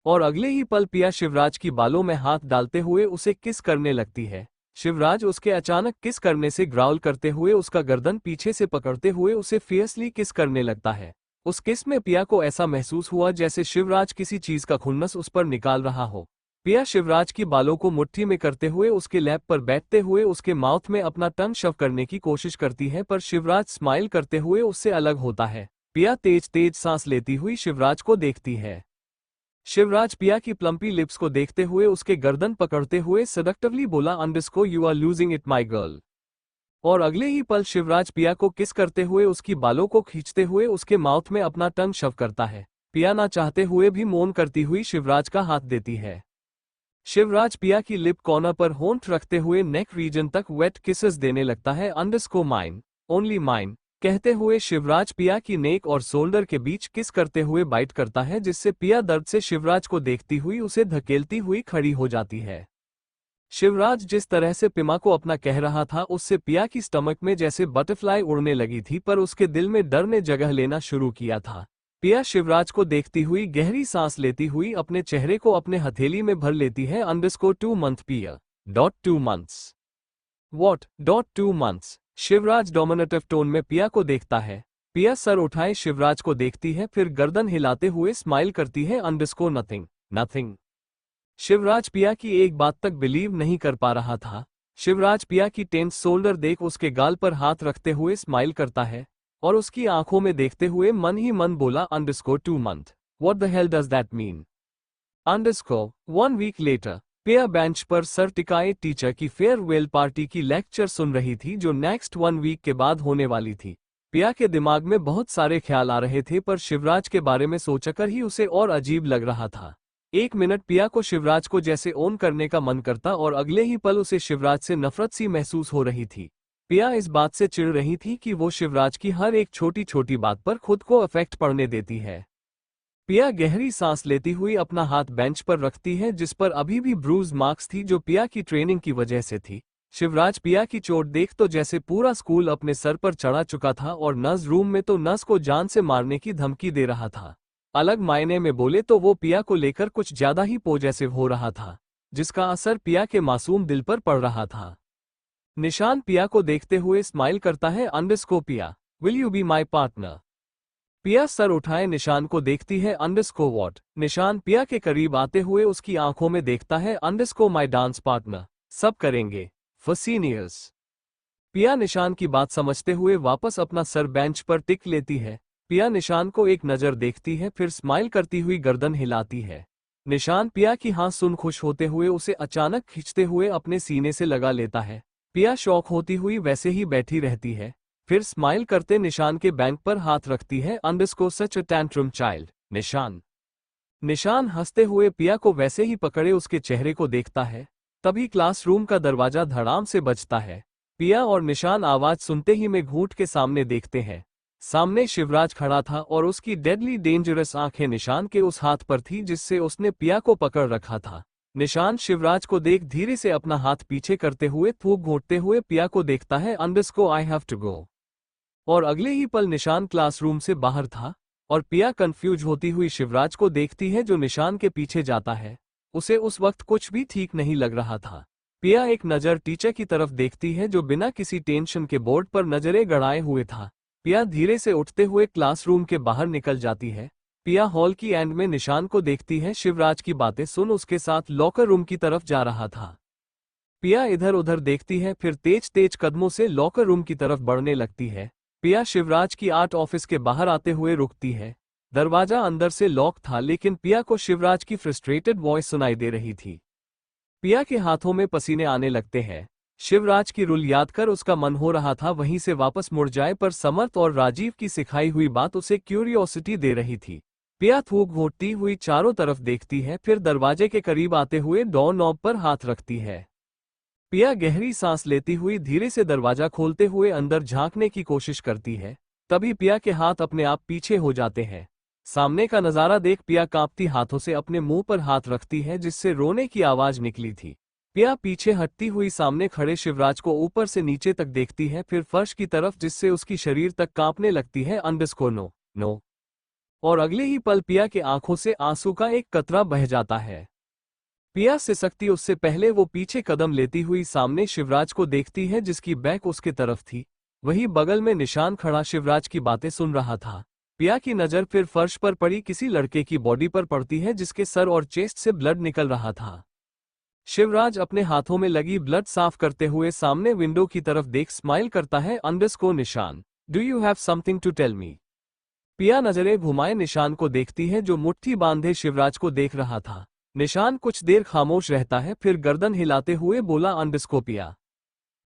और अगले ही पल पिया शिवराज की बालों में हाथ डालते हुए उसे किस करने लगती है। शिवराज उसके अचानक किस करने से ग्राउल करते हुए उसका गर्दन पीछे से पकड़ते हुए उसे फियर्सली किस करने लगता है। उस किस में पिया को ऐसा महसूस हुआ जैसे शिवराज किसी चीज का खुन्नस उस पर निकाल रहा हो। पिया शिवराज की बालों को मुट्ठी में करते हुए उसके लैप पर बैठते हुए उसके माउथ में अपना टंग शव करने की कोशिश करती है, पर शिवराज स्माइल करते हुए उससे अलग होता है। पिया तेज तेज सांस लेती हुई शिवराज को देखती है। शिवराज पिया की प्लम्पी लिप्स को देखते हुए उसके गर्दन पकड़ते हुए सडक्टिवली बोला, underscore you are losing it my girl. और अगले ही पल शिवराज पिया को किस करते हुए उसकी बालों को खींचते हुए उसके माउथ में अपना टंग शव करता है। पिया ना चाहते हुए भी मौन करती हुई शिवराज का हाथ देती है। शिवराज पिया की लिप कॉर्नर पर होंठ रखते हुए नेक रीजन तक वेट किसेस देने लगता है। Underscore mine, only mine. कहते हुए शिवराज पिया की नेक और शोल्डर के बीच किस करते हुए बाइट करता है, जिससे पिया दर्द से शिवराज को देखती हुई उसे धकेलती हुई खड़ी हो जाती है। शिवराज जिस तरह से पिया को अपना कह रहा था, उससे पिया की स्टमक में जैसे बटरफ्लाई उड़ने लगी थी, पर उसके दिल में डर ने जगह लेना शुरू किया था। पिया शिवराज को देखती हुई गहरी सांस लेती हुई अपने चेहरे को अपने हथेली में भर लेती है। अंडरस्कोर 2 मंथ पिया। 2 months. What? 2 months. Shivraj dominative tone में पिया को देखता है। पिया सर उठाए शिवराज को देखती है, फिर गर्दन हिलाते हुए स्माइल करती है। Nothing nothing. शिवराज पिया की एक बात तक बिलीव नहीं कर पा रहा था। शिवराज पिया की टेंस शोल्डर देख उसके गाल पर हाथ रखते हुए स्माइल करता है और उसकी आंखों में देखते हुए मन ही मन बोला 2 month. What the hell does that mean? 1 week later. पिया बेंच पर सर टिकाए टीचर की फेयरवेल पार्टी की लेक्चर सुन रही थी जो नेक्स्ट 1 वीक के बाद होने वाली थी। पिया के दिमाग में बहुत सारे ख्याल आ रहे थे, पर शिवराज के बारे में सोचकर ही उसे और अजीब लग रहा था। एक मिनट पिया को शिवराज को जैसे ओन करने का मन करता और अगले ही पल उसे शिवराज से नफरत सी महसूस हो रही थी। पिया इस बात से चिढ़ रही थी कि वो शिवराज की हर एक छोटी छोटी बात पर खुद को अफेक्ट पड़ने देती है। पिया गहरी सांस लेती हुई अपना हाथ बेंच पर रखती है जिस पर अभी भी ब्रूज मार्क्स थी जो पिया की ट्रेनिंग की वजह से थी। शिवराज पिया की चोट देख तो जैसे पूरा स्कूल अपने सर पर चढ़ा चुका था और नस रूम में तो नस को जान से मारने की धमकी दे रहा था। अलग मायने में बोले तो वो पिया को लेकर कुछ ज्यादा ही पॉजेसिव हो रहा था, जिसका असर पिया के मासूम दिल पर पड़ रहा था। निशान पिया को देखते हुए स्माइल करता है। पिया, will you be my partner? पिया सर उठाए निशान को देखती है। वॉट? निशान पिया के करीब आते हुए उसकी आंखों में देखता है। माई डांस पार्टनर, सब करेंगे फॉर सीनियर्स। पिया निशान की बात समझते हुए वापस अपना सर बेंच पर टिक लेती है। पिया निशान को एक नजर देखती है, फिर स्माइल करती हुई गर्दन हिलाती है। निशान पिया की हाँ सुन खुश होते हुए उसे अचानक खींचते हुए अपने सीने से लगा लेता है। पिया शॉक होती हुई वैसे ही बैठी रहती है, फिर स्माइल करते निशान के बैंक पर हाथ रखती है। सच अ टैंट्रम चाइल्ड, निशान। निशान हंसते हुए पिया को वैसे ही पकड़े उसके चेहरे को देखता है। तभी क्लासरूम का दरवाजा धड़ाम से बजता है। पिया और निशान आवाज सुनते ही में घूंट के सामने देखते हैं। सामने शिवराज खड़ा था और उसकी डेडली डेंजरस आंखें निशान के उस हाथ पर थी जिससे उसने पिया को पकड़ रखा था। निशान शिवराज को देख धीरे से अपना हाथ पीछे करते हुए थूक घोंटते हुए पिया को देखता है। I have to go. और अगले ही पल निशान क्लासरूम से बाहर था और पिया कंफ्यूज होती हुई शिवराज को देखती है जो निशान के पीछे जाता है। उसे उस वक्त कुछ भी ठीक नहीं लग रहा था। पिया एक नज़र टीचर की तरफ देखती है जो बिना किसी टेंशन के बोर्ड पर नजरें गड़ाए हुए था। पिया धीरे से उठते हुए क्लासरूम के बाहर निकल जाती है। पिया हॉल की एंड में निशान को देखती है। शिवराज की बातें सुन उसके साथ लॉकर रूम की तरफ जा रहा था। पिया इधर उधर देखती है, फिर तेज तेज कदमों से लॉकर रूम की तरफ बढ़ने लगती है। पिया शिवराज की आर्ट ऑफिस के बाहर आते हुए रुकती है। दरवाजा अंदर से लॉक था, लेकिन पिया को शिवराज की फ्रस्ट्रेटेड वॉइस सुनाई दे रही थी। पिया के हाथों में पसीने आने लगते हैं। शिवराज की रूल याद कर उसका मन हो रहा था वहीं से वापस मुड़ जाए, पर समर्थ और राजीव की सिखाई हुई बात उसे क्यूरियोसिटी दे रही थी। पिया थूक घोंटती हुई चारों तरफ देखती है, फिर दरवाजे के करीब आते हुए डोर नॉब पर हाथ रखती है। पिया गहरी सांस लेती हुई धीरे से दरवाजा खोलते हुए अंदर झांकने की कोशिश करती है। तभी पिया के हाथ अपने आप पीछे हो जाते हैं। सामने का नजारा देख पिया कांपती हाथों से अपने मुंह पर हाथ रखती है जिससे रोने की आवाज निकली थी। पिया पीछे हटती हुई सामने खड़े शिवराज को ऊपर से नीचे तक देखती है, फिर फर्श की तरफ जिससे उसकी शरीर तक कांपने लगती है। नो। और अगले ही पल पिया के आंखों से आंसू का एक कतरा बह जाता है। पिया सिसकती उससे पहले वो पीछे कदम लेती हुई सामने शिवराज को देखती है जिसकी बैक उसके तरफ थी। वही बगल में निशान खड़ा शिवराज की बातें सुन रहा था। पिया की नजर फिर फर्श पर पड़ी किसी लड़के की बॉडी पर पड़ती है जिसके सर और चेस्ट से ब्लड निकल रहा था। शिवराज अपने हाथों में लगी ब्लड साफ करते हुए सामने विंडो की तरफ देख स्माइल करता है। Nishan, do you have something to tell me? Piya नजरें घुमाए निशान को देखती है जो मुट्ठी बांधे शिवराज को देख रहा था। निशान कुछ देर खामोश रहता है, फिर गर्दन हिलाते हुए बोला। Pia,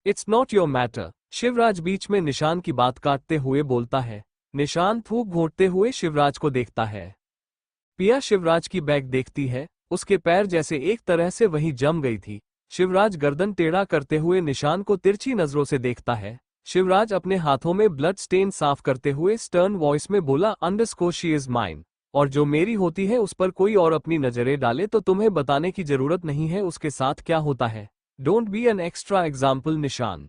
it's not your matter. Shivraj बीच में निशान की बात काटते हुए बोलता है। निशान थूक घोंटते हुए शिवराज को देखता है। पिया शिवराज की बैक देखती है, उसके पैर जैसे एक तरह से वहीं जम गई थी। शिवराज गर्दन टेढ़ा करते हुए निशान को तिरछी नजरों से देखता है। शिवराज अपने हाथों में ब्लड स्टेन साफ करते हुए स्टर्न वॉइस में बोला। शी इज माइन, और जो मेरी होती है उस पर कोई और अपनी नजरें डाले तो तुम्हें बताने की जरूरत नहीं है उसके साथ क्या होता है। Don't be an extra example निशान।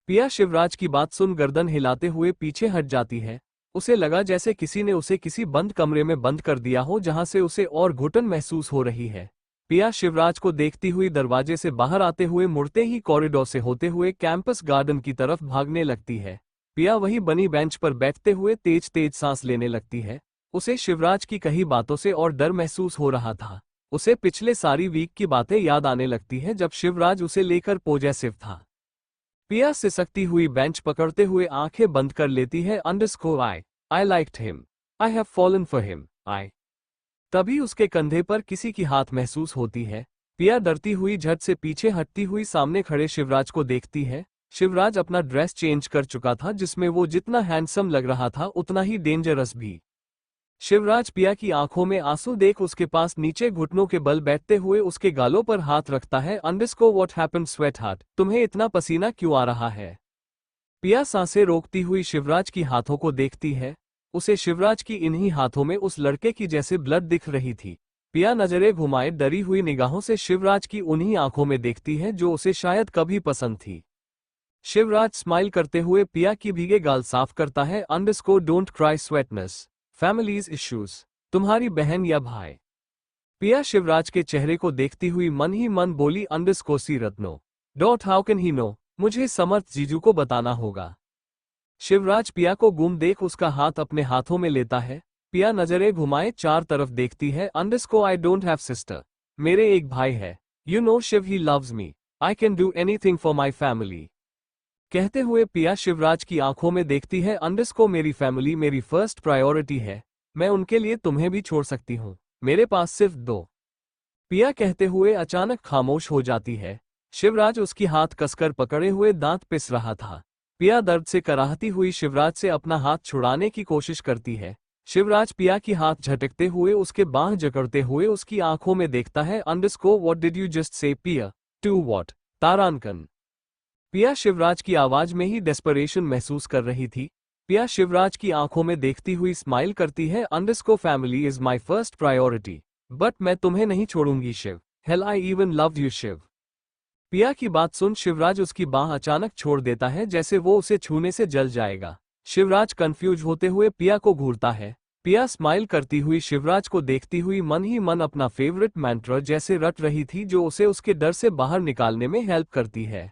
पिया शिवराज की बात सुन गर्दन हिलाते हुए पीछे हट जाती है। उसे लगा जैसे किसी ने उसे किसी बंद कमरे में बंद कर दिया हो जहां से उसे और घुटन महसूस हो रही है। पिया शिवराज को देखती हुई दरवाजे से बाहर आते हुए मुड़ते ही कॉरिडोर से होते हुए कैंपस गार्डन की तरफ भागने लगती है। पिया वही बनी बेंच पर बैठते हुए तेज तेज सांस लेने लगती है। उसे शिवराज की कही बातों से और डर महसूस हो रहा था। उसे पिछले सारी वीक की बातें याद आने लगती है जब शिवराज उसे लेकर पॉजेसिव था। पिया सिसकती हुई बेंच पकड़ते हुए आंखें बंद कर लेती है। Underscore I liked him, I have fallen for him, I. तभी उसके कंधे पर किसी की हाथ महसूस होती है। पिया डरती हुई झट से पीछे हटती हुई सामने खड़े शिवराज को देखती है। शिवराज अपना ड्रेस चेंज कर चुका था, जिसमें वो जितना हैंडसम लग रहा था उतना ही डेंजरस भी। शिवराज पिया की आंखों में आंसू देख उसके पास नीचे घुटनों के बल बैठते हुए उसके गालों पर हाथ रखता है। Underscore what happened sweat heart, तुम्हें इतना पसीना क्यों आ रहा है? पिया सांसें रोकती हुई शिवराज की हाथों को देखती है। उसे शिवराज की इन्हीं हाथों में उस लड़के की जैसे ब्लड दिख रही थी। पिया नजरें घुमाए डरी हुई निगाहों से शिवराज की उन्हीं आंखों में देखती है जो उसे शायद कभी पसंद थी। शिवराज स्माइल करते हुए पिया की भीगे गाल साफ करता है। Underscore don't cry sweetness, families issues, तुम्हारी बहन या भाई। पिया शिवराज के चेहरे को देखती हुई मन ही मन बोली। Underscore Seerat no dot how can he know, मुझे समर्थ जीजू को बताना होगा। शिवराज पिया को गुम देख उसका हाथ अपने हाथों में लेता है। पिया नजरें घुमाए चार तरफ देखती है। Underscore I don't have sister, मेरे एक भाई है। You know Shiv he loves me, I can do anything for my family. कहते हुए पिया शिवराज की आंखों में देखती है। अंडरस्कोर मेरी फैमिली मेरी फर्स्ट प्रायोरिटी है, मैं उनके लिए तुम्हें भी छोड़ सकती हूँ, मेरे पास सिर्फ दो। पिया कहते हुए अचानक खामोश हो जाती है। शिवराज उसकी हाथ कसकर पकड़े हुए दांत पिस रहा था। पिया दर्द से कराहती हुई शिवराज से अपना हाथ छुड़ाने की कोशिश करती है। शिवराज पिया की हाथ झटकते हुए उसके बांह जकड़ते हुए उसकी आंखों में देखता है। Underscore what did you just say पिया, टू व्हाट, तारानकन। पिया शिवराज की आवाज में ही डेस्परेशन महसूस कर रही थी। पिया शिवराज की आंखों में देखती हुई स्माइल करती है। Underscore family is my first priority, but मैं तुम्हें नहीं छोड़ूंगी Shiv, hell I even love you Shiv. Pia की बात सुन शिवराज उसकी बांह अचानक छोड़ देता है, जैसे वो उसे छूने से जल जाएगा। शिवराज कंफ्यूज होते हुए पिया को घूरता है। पिया स्माइल करती हुई शिवराज को देखती हुई मन ही मन अपना फेवरेट मंत्र जैसे रट रही थी, जो उसे उसके डर से बाहर निकालने में हेल्प करती है।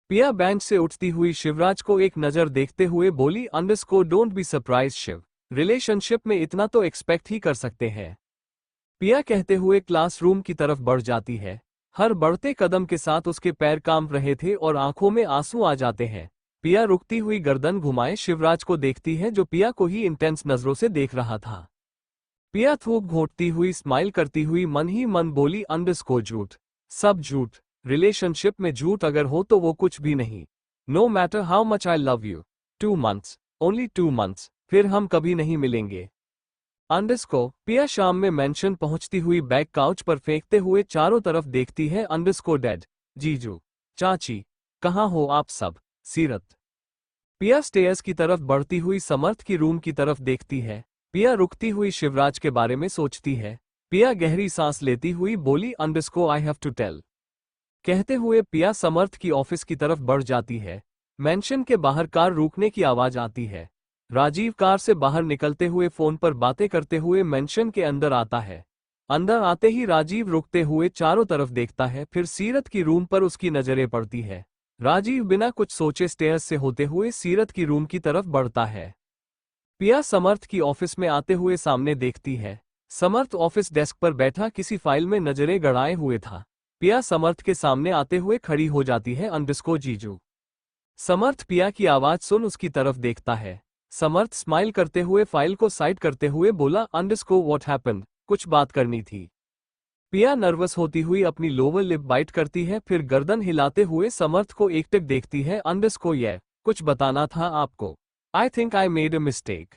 पिया बेंच से उठती हुई शिवराज को एक नजर देखते हुए बोली। Underscore don't be surprise Shiv, relationship में इतना तो एक्सपेक्ट ही कर सकते हैं। पिया कहते हुए क्लासरूम की तरफ बढ़ जाती है। हर बढ़ते कदम के साथ उसके पैर कांप रहे थे और आंखों में आंसू आ जाते हैं। पिया रुकती हुई गर्दन घुमाए शिवराज को देखती है, जो पिया को ही इंटेंस नजरों से देख रहा था। पिया थूक घोंटती हुई स्माइल करती हुई मन ही मन बोली। अंडरस्कोर झूठ, सब झूठ, रिलेशनशिप में झूठ अगर हो तो वो कुछ भी नहीं। No matter how much I love you, 2 months, only 2 months, फिर हम कभी नहीं मिलेंगे। अंडरस्कोर पिया शाम में मेंशन पहुंचती हुई बैग काउच पर फेंकते हुए चारों तरफ देखती है। अंडरस्कोर डैड, जीजू, चाची, कहाँ हो आप सब? सीरत। पिया स्टेयर्स की तरफ बढ़ती हुई समर्थ की रूम की तरफ देखती है। पिया रुकती हुई शिवराज के बारे में सोचती है। पिया गहरी सांस लेती हुई बोली। Underscore I have to tell. कहते हुए पिया समर्थ की ऑफिस की तरफ बढ़ जाती है। मेंशन के बाहर कार रुकने की आवाज आती है। राजीव कार से बाहर निकलते हुए फोन पर बातें करते हुए मेंशन के अंदर आता है। अंदर आते ही राजीव रुकते हुए चारों तरफ देखता है, फिर सीरत की रूम पर उसकी नजरें पड़ती है। राजीव बिना कुछ सोचे स्टेयर्स से होते हुए सीरत की रूम की तरफ बढ़ता है। पिया समर्थ की ऑफिस में आते हुए सामने देखती है। समर्थ ऑफिस डेस्क पर बैठा किसी फाइल में नजरें गड़ाए हुए था। पिया समर्थ के सामने आते हुए खड़ी हो जाती है। अंडरस्कोर जीजू। समर्थ पिया की आवाज सुन उसकी तरफ देखता है। समर्थ स्माइल करते हुए फाइल को साइड करते हुए बोला। अंडरस्कोर व्हाट हैपेंड, कुछ बात करनी थी। पिया नर्वस होती हुई अपनी लोअर लिप बाइट करती है, फिर गर्दन हिलाते हुए समर्थ को एकटक देखती है। अंडरस्कोर ये कुछ बताना था आपको, I think I made a mistake.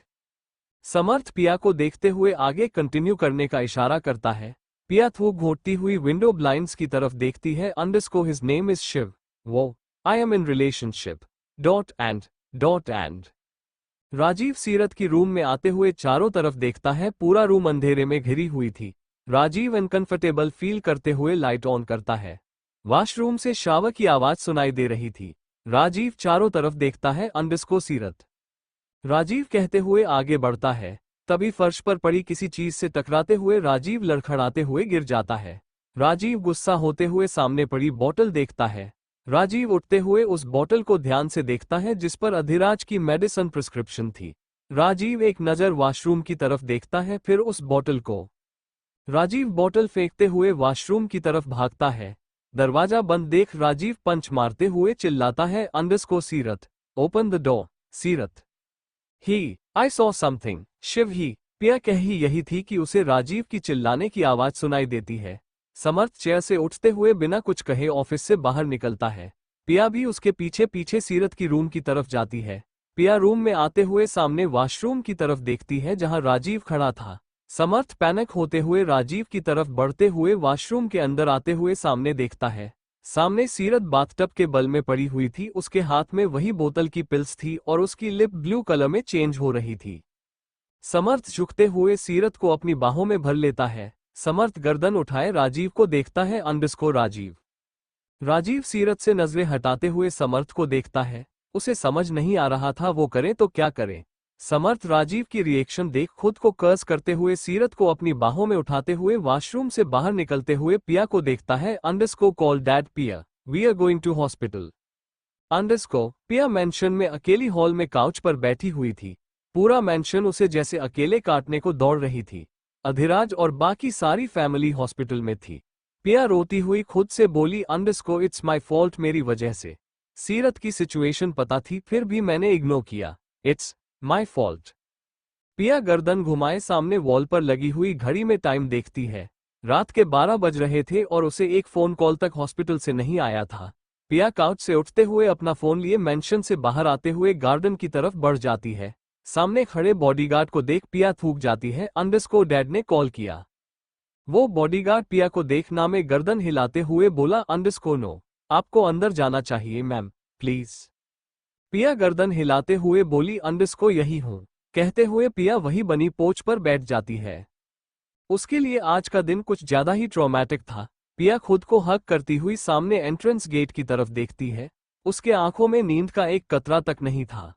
Samarth Pia को देखते हुए आगे कंटिन्यू करने का इशारा करता है। पिया थूक घोंटती हुई विंडो ब्लाइंड्स की तरफ देखती है। Underscore his name is Shiv, वो I am in relationship, dot end. Rajeev Seerat की रूम में आते हुए चारों तरफ देखता है। पूरा रूम अंधेरे में घिरी हुई थी। राजीव अनकंफर्टेबल फील करते हुए लाइट ऑन करता है। वॉशरूम से शावर की आवाज सुनाई दे रही थी। राजीव चारों तरफ देखता है। अंडरस्कोर सीरत। राजीव कहते हुए आगे बढ़ता है। तभी फर्श पर पड़ी किसी चीज से टकराते हुए राजीव लड़खड़ाते हुए गिर जाता है। राजीव गुस्सा होते हुए सामने पड़ी बोतल देखता है। राजीव उठते हुए उस बोतल को ध्यान से देखता है जिस पर अधिराज की मेडिसिन प्रिस्क्रिप्शन थी। राजीव एक नज़र वॉशरूम की तरफ देखता है, फिर उस बोतल को। राजीव बोतल फेंकते हुए वॉशरूम की तरफ भागता है। दरवाजा बंद देख राजीव पंच मारते हुए चिल्लाता है, अंडरस्को सीरत, ओपन द डोर, सीरत। ही, आई सॉ समथिंग, शिव ही। पिया कह ही यही थी कि उसे राजीव की चिल्लाने की आवाज सुनाई देती है। समर्थ चेयर से उठते हुए बिना कुछ कहे ऑफिस से बाहर निकलता है। पिया भी उसके पीछे पीछे सीरत की रूम की तरफ जाती है। पिया रूम में आते हुए सामने वॉशरूम की तरफ देखती है जहां राजीव खड़ा था। समर्थ पैनिक होते हुए राजीव की तरफ बढ़ते हुए वॉशरूम के अंदर आते हुए सामने देखता है। सामने सीरत बाथटब के बल में पड़ी हुई थी, उसके हाथ में वही बोतल की पिल्स थी और उसकी लिप ब्लू कलर में चेंज हो रही थी। समर्थ झुकते हुए सीरत को अपनी बाहों में भर लेता है। समर्थ गर्दन उठाए राजीव को देखता है, अंडरस्को राजीव। राजीव सीरत से नजरें हटाते हुए समर्थ को देखता है। उसे समझ नहीं आ रहा था वो करे तो क्या करे। समर्थ राजीव की रिएक्शन देख खुद को कर्स करते हुए सीरत को अपनी बाहों में उठाते हुए वॉशरूम से बाहर निकलते हुए पिया को देखता है, underscore call dad Piya, we are going to hospital. Underscore Piya mansion में अकेली हॉल में काउच पर बैठी हुई थी। पूरा मेंशन उसे जैसे अकेले काटने को दौड़ रही थी। अधिराज और बाकी सारी फैमिली हॉस्पिटल में थी। पिया रोती हुई खुद से बोली, अंडरस्को इट्स माय फॉल्ट, मेरी वजह से। सीरत की सिचुएशन पता थी फिर भी मैंने इग्नोर किया, इट्स माय फॉल्ट। पिया गर्दन घुमाए सामने वॉल पर लगी हुई घड़ी में टाइम देखती है। रात के 12 बज रहे थे और उसे एक फोन कॉल तक हॉस्पिटल से नहीं आया था। पिया काउच से उठते हुए अपना फोन लिए मेंशन से बाहर आते हुए गार्डन की तरफ बढ़ जाती है। सामने खड़े बॉडीगार्ड को देख पिया थूक जाती है, अंडरस्को डैड ने कॉल किया। वो बॉडीगार्ड पिया को देख नामे गर्दन हिलाते हुए बोला, अंडरस्को नो, आपको अंदर जाना चाहिए मैम, प्लीज। पिया गर्दन हिलाते हुए बोली, अंडरस्को यही हूं। कहते हुए पिया वही बनी पोच पर बैठ जाती है। उसके लिए आज का दिन कुछ ज्यादा ही ट्रॉमेटिक था। पिया खुद को हक करती हुई सामने एंट्रेंस गेट की तरफ देखती है। उसके आंखों में नींद का एक कतरा तक नहीं था।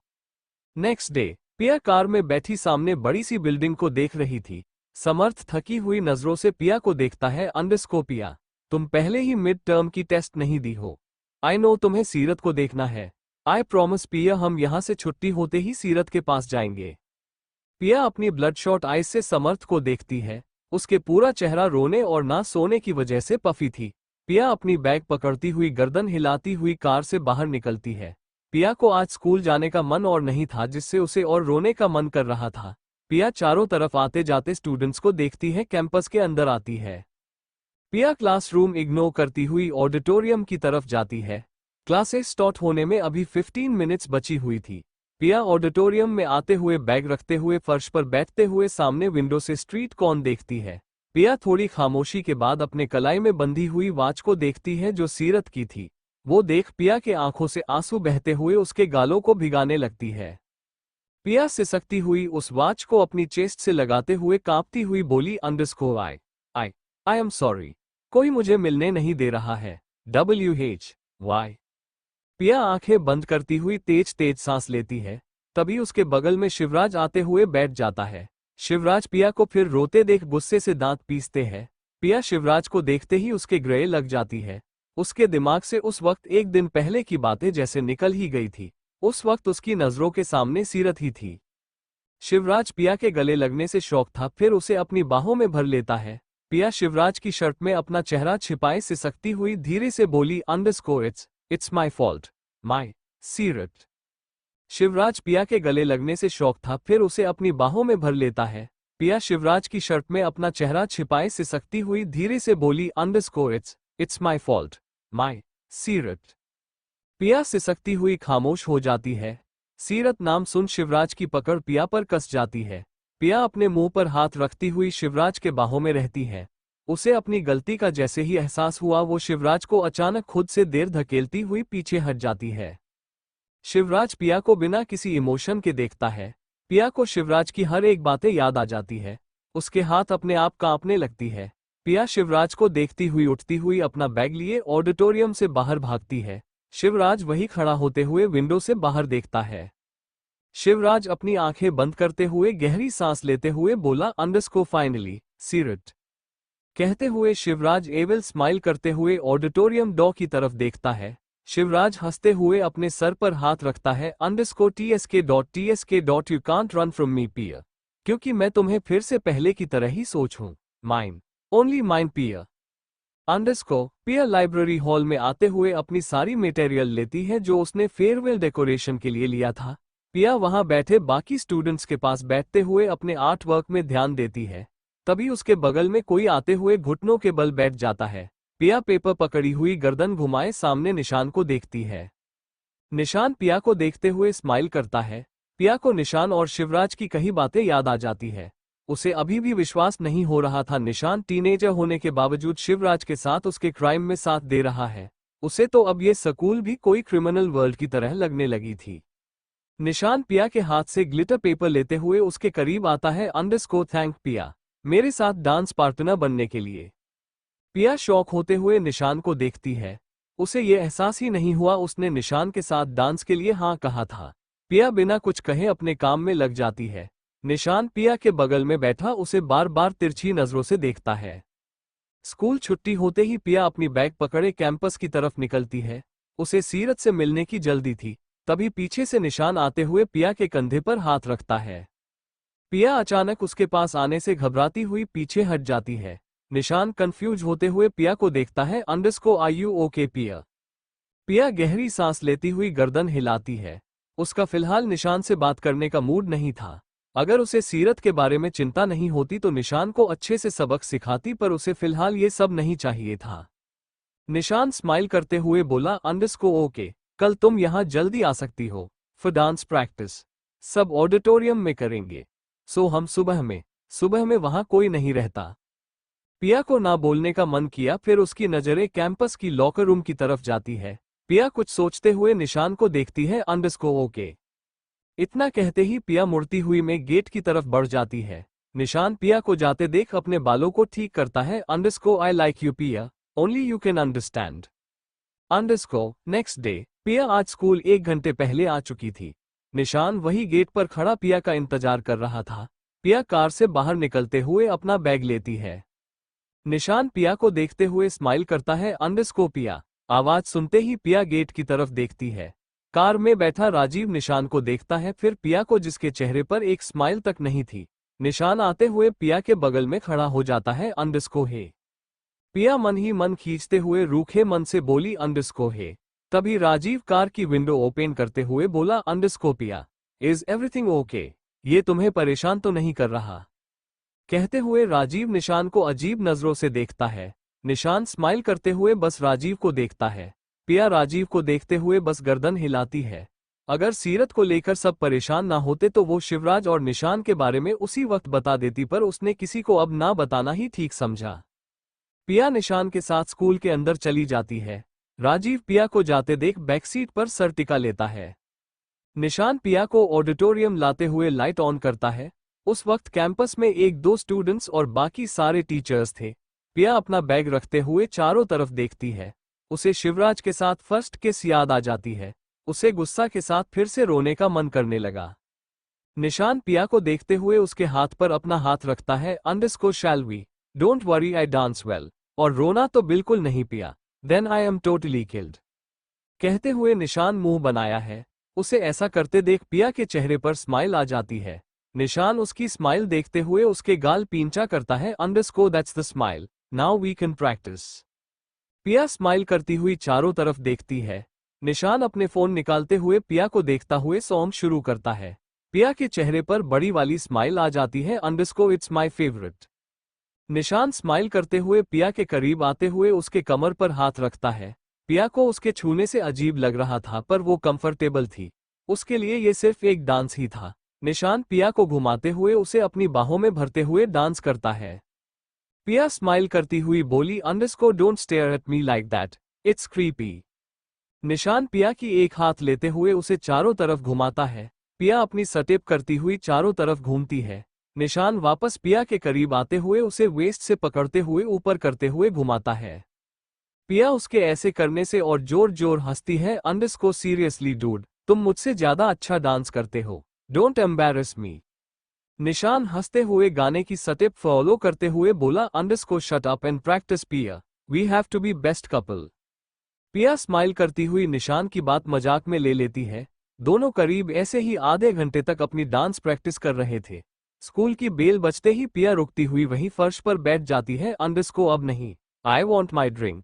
नेक्स्ट डे पिया कार में बैठी सामने बड़ी सी बिल्डिंग को देख रही थी। समर्थ थकी हुई नजरों से पिया को देखता है, अंडरस्को पिया, तुम पहले ही मिड टर्म की टेस्ट नहीं दी हो। आई नो तुम्हें सीरत को देखना है। आई प्रॉमिस पिया, हम यहां से छुट्टी होते ही सीरत के पास जाएंगे। पिया अपनी ब्लडशॉट आइज से समर्थ को देखती है। उसके पूरा चेहरा रोने और ना सोने की वजह से पफी थी। पिया अपनी बैग पकड़ती हुई गर्दन हिलाती हुई कार से बाहर निकलती है। पिया को आज स्कूल जाने का मन और नहीं था, जिससे उसे और रोने का मन कर रहा था। पिया चारों तरफ आते जाते स्टूडेंट्स को देखती है, कैंपस के अंदर आती है। पिया क्लासरूम इग्नोर करती हुई ऑडिटोरियम की तरफ जाती है। क्लासेस स्टार्ट होने में अभी 15 मिनट्स बची हुई थी। पिया ऑडिटोरियम में आते हुए बैग रखते हुए फर्श पर बैठते हुए सामने विंडो से स्ट्रीट कॉर्न देखती है। पिया थोड़ी खामोशी के बाद अपने कलाई में बंधी हुई वॉच को देखती है जो सीरत की थी। वो देख पिया के आंखों से आंसू बहते हुए उसके गालों को भिगाने लगती है। पिया सिसकती हुई उस वॉच को अपनी चेस्ट से लगाते हुए कांपती हुई बोली, अंडरस्को आई एम सॉरी, कोई मुझे मिलने नहीं दे रहा है, WHY। पिया आंखें बंद करती हुई तेज तेज सांस लेती है। तभी उसके बगल में शिवराज आते हुए बैठ जाता है। शिवराज पिया को फिर रोते देख गुस्से से दांत पीसते हैं। पिया शिवराज को देखते ही उसके ग्रह लग जाती है। उसके दिमाग से उस वक्त एक दिन पहले की बातें जैसे निकल ही गई थी। उस वक्त उसकी नजरों के सामने सीरत ही थी। शिवराज पिया के गले लगने से शौक था, फिर उसे अपनी बाहों में भर लेता है। पिया शिवराज की शर्ट में अपना चेहरा छिपाए सिसकती हुई धीरे से बोली, अंडरस्को इट्स माई फॉल्ट, माई सीरत। शिवराज पिया के गले लगने से शौक था, फिर उसे अपनी बाहों में भर लेता है। पिया शिवराज की शर्ट में अपना चेहरा छिपाए सिसकती हुई धीरे से बोली, अंडरस्को इट्स माई फॉल्ट, माई सीरत। पिया सिसकती हुई खामोश हो जाती है। सीरत नाम सुन शिवराज की पकड़ पिया पर कस जाती है। पिया अपने मुंह पर हाथ रखती हुई शिवराज के बाहों में रहती है। उसे अपनी गलती का जैसे ही एहसास हुआ वो शिवराज को अचानक खुद से देर धकेलती हुई पीछे हट जाती है। शिवराज पिया को बिना किसी इमोशन के देखता है। पिया को शिवराज की हर एक बातें याद आ जाती है। उसके हाथ अपने आप कांपने लगती है। पिया शिवराज को देखती हुई उठती हुई अपना बैग लिए ऑडिटोरियम से बाहर भागती है। शिवराज वही खड़ा होते हुए विंडो से बाहर देखता है। शिवराज अपनी आंखें बंद करते हुए गहरी सांस लेते हुए बोला, अंडरस्को फाइनली सीरत। कहते हुए शिवराज एविल स्माइल करते हुए ऑडिटोरियम डॉ की तरफ देखता है। शिवराज हंसते हुए अपने सर पर हाथ रखता है। _TSK. You can't run from me Pia, क्योंकि मैं तुम्हें फिर से पहले की तरह ही सोच हूं। माइन, ओनली माइन पियर। पियर लाइब्रेरी हॉल में आते हुए अपनी सारी मटेरियल लेती है जो उसने फेयरवेल डेकोरेशन के लिए लिया था। पिया वहां बैठे बाकी स्टूडेंट्स के पास बैठते हुए अपने आर्ट वर्क में ध्यान देती है। तभी उसके बगल में कोई आते हुए घुटनों के बल बैठ जाता है। पिया पेपर पकड़ी हुई गर्दन घुमाए सामने निशान को देखती है। निशान पिया को देखते हुए स्माइल करता है। पिया को निशान और शिवराज की कई बातें याद आ जाती है। उसे अभी भी विश्वास नहीं हो रहा था निशान टीनेजर होने के बावजूद शिवराज के साथ उसके क्राइम में साथ दे रहा है। उसे तो अब ये स्कूल भी कोई क्रिमिनल वर्ल्ड की तरह लगने लगी थी। निशान पिया के हाथ से ग्लिटर पेपर लेते हुए उसके करीब आता है। थैंक पिया, मेरे साथ डांस पार्टनर बनने के लिए। पिया शौक होते हुए निशान को देखती है। उसे ये एहसास ही नहीं हुआ उसने निशान के साथ डांस के लिए हाँ कहा था। पिया बिना कुछ कहे अपने काम में लग जाती है। निशान पिया के बगल में बैठा उसे बार बार तिरछी नजरों से देखता है। स्कूल छुट्टी होते ही पिया अपनी बैग पकड़े कैंपस की तरफ निकलती है। उसे सीरत से मिलने की जल्दी थी। तभी पीछे से निशान आते हुए पिया के कंधे पर हाथ रखता है। पिया अचानक उसके पास आने से घबराती हुई पीछे हट जाती है। निशान कंफ्यूज होते हुए पिया को देखता है। आर यू ओके पिया? पिया गहरी सांस लेती हुई गर्दन हिलाती है। उसका फिलहाल निशान से बात करने का मूड नहीं था। अगर उसे सीरत के बारे में चिंता नहीं होती तो निशान को अच्छे से सबक सिखाती, पर उसे फिलहाल ये सब नहीं चाहिए था। निशान स्माइल करते हुए बोला, ओके, कल तुम यहाँ जल्दी आ सकती हो फॉर डांस प्रैक्टिस। सब ऑडिटोरियम में करेंगे। सो हम सुबह में वहां कोई नहीं रहता। पिया को ना बोलने का मन किया, फिर उसकी नजरें कैंपस की लॉकर रूम की तरफ जाती है। पिया कुछ सोचते हुए निशान को देखती है। ओके, इतना कहते ही पिया मुड़ती हुई में गेट की तरफ बढ़ जाती है। निशान पिया को जाते देख अपने बालों को ठीक करता है। आई लाइक यू पिया, only you can understand. Next day. पिया आज स्कूल 1 घंटे पहले आ चुकी थी। निशान वही गेट पर खड़ा पिया का इंतजार कर रहा था। पिया कार से बाहर निकलते हुए अपना बैग लेती है। निशान पिया को देखते हुए स्माइल करता है। पिया। आवाज सुनते ही पिया गेट की तरफ देखती है। कार में बैठा राजीव निशान को देखता है, फिर पिया को, जिसके चेहरे पर एक स्माइल तक नहीं थी। निशान आते हुए पिया के बगल में खड़ा हो जाता है। हे। पिया मन ही मन खींचते हुए रूखे मन से बोली, हे। तभी राजीव कार की विंडो ओपन करते हुए बोला, पिया, इज एवरीथिंग ओके? ये तुम्हें परेशान तो नहीं कर रहा? कहते हुए राजीव निशान को अजीब नजरों से देखता है। निशान स्माइल करते हुए बस राजीव को देखता है। पिया राजीव को देखते हुए बस गर्दन हिलाती है। अगर सीरत को लेकर सब परेशान ना होते तो वो शिवराज और निशान के बारे में उसी वक्त बता देती, पर उसने किसी को अब ना बताना ही ठीक समझा। पिया निशान के साथ स्कूल के अंदर चली जाती है। राजीव पिया को जाते देख बैकसीट पर सर टिका लेता है। निशान पिया को ऑडिटोरियम लाते हुए लाइट ऑन करता है। उस वक्त कैंपस में 1-2 स्टूडेंट्स और बाकी सारे टीचर्स थे। पिया अपना बैग रखते हुए चारों तरफ देखती है। उसे शिवराज के साथ फर्स्ट किस याद आ जाती है। उसे गुस्सा के साथ फिर से रोने का मन करने लगा। निशान पिया को देखते हुए उसके हाथ पर अपना हाथ रखता है। Shall we? Don't worry, I dance well. और रोना तो बिल्कुल नहीं Piya. Then I am totally killed. कहते हुए निशान मुंह बनाया है। उसे ऐसा करते देख पिया के चेहरे पर स्माइल आ जाती है। निशान उसकी स्माइल देखते हुए उसके गाल पींचा करता है। That's the smile, now we can practise. Piya smile करती हुई चारों तरफ देखती है। निशान अपने फोन निकालते हुए पिया को देखता हुए सॉन्ग शुरू करता है। पिया के चेहरे पर बड़ी वाली स्माइल आ जाती है। It's my favourite. निशान स्माइल करते हुए पिया के करीब आते हुए उसके कमर पर हाथ रखता है। पिया को उसके छूने से अजीब लग रहा था, पर वो कंफर्टेबल थी। उसके लिए ये सिर्फ एक डांस ही था। निशान पिया को घुमाते हुए उसे अपनी बाहों में भरते हुए डांस करता है। पिया स्माइल करती हुई बोली, don't stare at me like that, it's creepy. निशान पिया की एक हाथ लेते हुए उसे चारों तरफ घुमाता है। पिया अपनी सटेप करती हुई चारों तरफ घूमती है। निशान वापस पिया के करीब आते हुए उसे वेस्ट से पकड़ते हुए ऊपर करते हुए घुमाता है। पिया उसके ऐसे करने से और जोर जोर हंसती है। सीरियसली डूड, तुम मुझसे ज्यादा अच्छा डांस करते हो, डोंट एम्बैरस मी। निशान हंसते हुए गाने की स्टेप फॉलो करते हुए बोला, underscore shut up and practice Pia, we have to be best couple. Pia smile करती हुई निशान की बात मजाक में ले लेती है। दोनों करीब ऐसे ही आधे घंटे तक अपनी डांस प्रैक्टिस कर रहे थे। स्कूल की बेल बजते ही पिया रुकती हुई वहीं फर्श पर बैठ जाती है। अंडरस्को अब नहीं, आई वॉन्ट माई ड्रिंक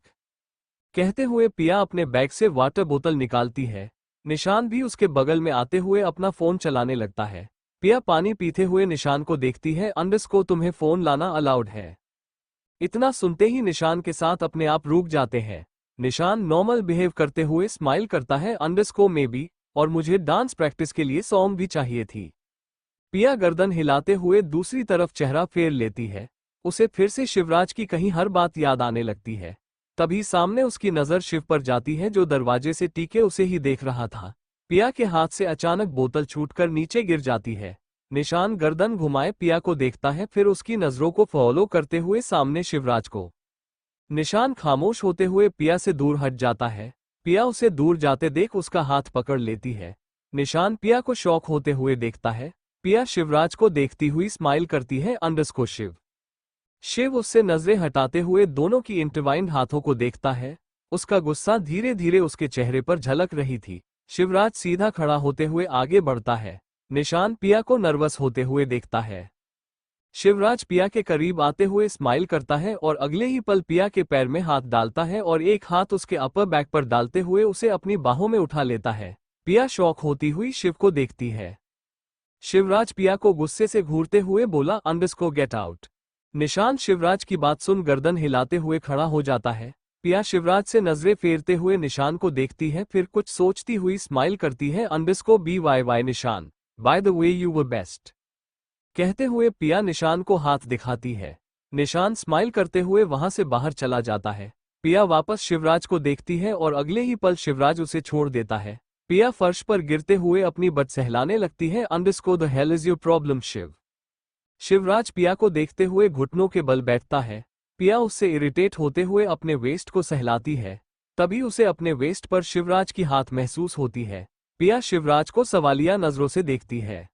कहते हुए पिया अपने बैग से वाटर बोतल निकालती है। निशान भी उसके बगल में आते हुए अपना फोन चलाने लगता है। पिया पानी पीते हुए निशान को देखती है। अंडरस्को तुम्हें फोन लाना अलाउड है। इतना सुनते ही निशान के साथ अपने आप रुक जाते हैं। निशान नॉर्मल बिहेव करते हुए स्माइल करता है। अंडरस्को में भी, और मुझे डांस प्रैक्टिस के लिए सॉन्ग भी चाहिए थी। पिया गर्दन हिलाते हुए दूसरी तरफ चेहरा फेर लेती है। उसे फिर से शिवराज की कहीं हर बात याद आने लगती है। तभी सामने उसकी नजर शिव पर जाती है, जो दरवाजे से टिके उसे ही देख रहा था। पिया के हाथ से अचानक बोतल छूटकर नीचे गिर जाती है। निशान गर्दन घुमाए पिया को देखता है, फिर उसकी नजरों को फॉलो करते हुए सामने शिवराज को। निशान खामोश होते हुए पिया से दूर हट जाता है। पिया उसे दूर जाते देख उसका हाथ पकड़ लेती है। निशान पिया को शॉक होते हुए देखता है। पिया शिवराज को देखती हुई स्माइल करती है। अंडरस्को शिव। शिव उससे नजरें हटाते हुए दोनों की इंटरवाइंड हाथों को देखता है। उसका गुस्सा धीरे धीरे उसके चेहरे पर झलक रही थी। शिवराज सीधा खड़ा होते हुए आगे बढ़ता है। निशान पिया को नर्वस होते हुए देखता है। शिवराज पिया के करीब आते हुए स्माइल करता है और अगले ही पल पिया के पैर में हाथ डालता है और एक हाथ उसके अपर बैक पर डालते हुए उसे अपनी बाहों में उठा लेता है। पिया शॉक होती हुई शिव को देखती है। शिवराज पिया को गुस्से से घूरते हुए बोला, अंडरस्को गेट आउट। निशान शिवराज की बात सुन गर्दन हिलाते हुए खड़ा हो जाता है। पिया शिवराज से नजरें फेरते हुए निशान को देखती है, फिर कुछ सोचती हुई स्माइल करती है। अंडरस्को BYY निशान, bye the way you were best कहते हुए पिया निशान को हाथ दिखाती है। निशान स्माइल करते हुए वहां से बाहर चला जाता है। पिया वापस शिवराज को देखती है और अगले ही पल शिवराज उसे छोड़ देता है। पिया फर्श पर गिरते हुए अपनी बट सहलाने लगती है। Underscore the hell is your problem Shiv. Shivraj Piya को देखते हुए घुटनों के बल बैठता है। पिया उससे इरिटेट होते हुए अपने वेस्ट को सहलाती है। तभी उसे अपने वेस्ट पर शिवराज की हाथ महसूस होती है। पिया शिवराज को सवालिया नजरों से देखती है।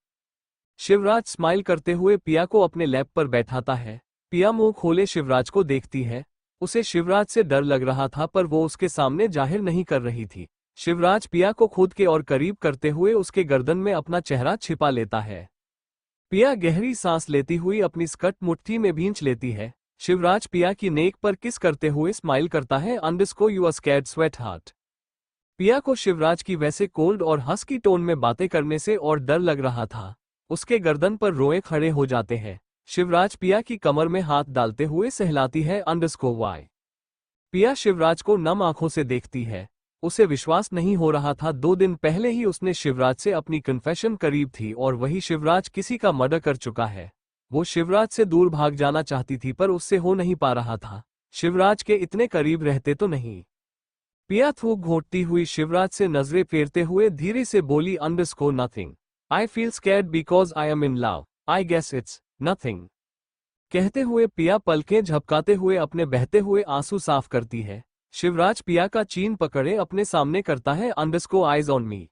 शिवराज स्माइल करते हुए पिया को अपने लैप पर बैठाता है। पिया मुंह खोले शिवराज को देखती है। उसे शिवराज से डर लग रहा था, पर वो उसके सामने जाहिर नहीं कर रही थी। शिवराज पिया को खुद के और करीब करते हुए उसके गर्दन में अपना चेहरा छिपा लेता है। पिया गहरी सांस लेती हुई अपनी स्कर्ट मुट्ठी में भींच लेती है। शिवराज पिया की नेक पर किस करते हुए स्माइल करता है। Underscore you are scared sweetheart. Piya को शिवराज की वैसे कोल्ड और हस्की टोन में बातें करने से और डर लग रहा था। उसके गर्दन पर रोए खड़े हो जाते हैं। शिवराज पिया की कमर में हाथ डालते हुए सहलाती है। Underscore why. पिया शिवराज को नम आंखों से देखती है। उसे विश्वास नहीं हो रहा था, 2 दिन पहले ही उसने शिवराज से अपनी कन्फेशन करीब थी और वही शिवराज किसी का मर्डर कर चुका है। वो शिवराज से दूर भाग जाना चाहती थी, पर उससे हो नहीं पा रहा था। शिवराज के इतने करीब रहते तो नहीं। पिया थूक घोंटती हुई शिवराज से नजरें फेरते हुए धीरे से बोली, underscore nothing, I feel scared because I am in love, I guess it's nothing कहते हुए पिया पलकें झपकाते हुए अपने बहते हुए आंसू साफ करती है। शिवराज पिया का चीन पकड़े अपने सामने करता है। अंडरस्को आइज ऑन मी।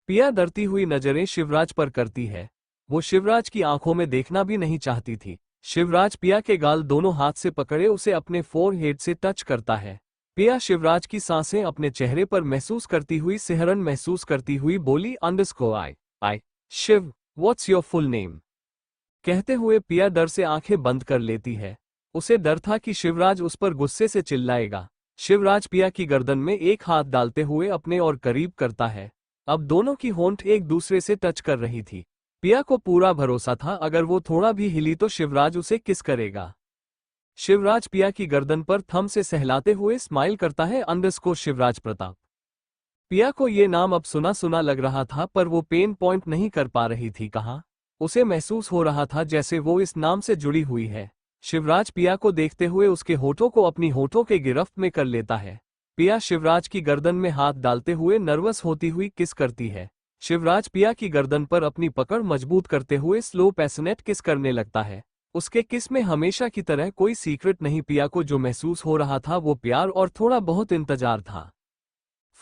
पिया डरती हुई नजरें शिवराज पर करती है। वो शिवराज की आंखों में देखना भी नहीं चाहती थी। शिवराज पिया के गाल दोनों हाथ से पकड़े उसे अपने फोरहेड से टच करता है। पिया शिवराज की सांसें अपने चेहरे पर महसूस करती हुई सिहरन महसूस करती हुई बोली, underscore hi Shiv, what's your full name कहते हुए पिया डर से आंखें बंद कर लेती है। उसे डर था कि शिवराज उस पर गुस्से से चिल्लाएगा। शिवराज पिया की गर्दन में एक हाथ डालते हुए अपने और करीब करता है। अब दोनों की होंठ एक दूसरे से टच कर रही थी। पिया को पूरा भरोसा था, अगर वो थोड़ा भी हिली तो शिवराज उसे किस करेगा। शिवराज पिया की गर्दन पर थंब से सहलाते हुए स्माइल करता है। अंडरस्को शिवराज प्रताप। पिया को ये नाम अब सुना सुना लग रहा था, पर वो पेन पॉइंट नहीं कर पा रही थी कहाँ। उसे महसूस हो रहा था जैसे वो इस नाम से जुड़ी हुई है। शिवराज पिया को देखते हुए उसके होठों को अपनी होठों के गिरफ्त में कर लेता है। पिया शिवराज की गर्दन में हाथ डालते हुए नर्वस होती हुई किस करती है। शिवराज पिया की गर्दन पर अपनी पकड़ मजबूत करते हुए स्लो पैशनेट किस करने लगता है। उसके किस में हमेशा की तरह कोई सीक्रेट नहीं। पिया को जो महसूस हो रहा था वो प्यार और थोड़ा बहुत इंतजार था।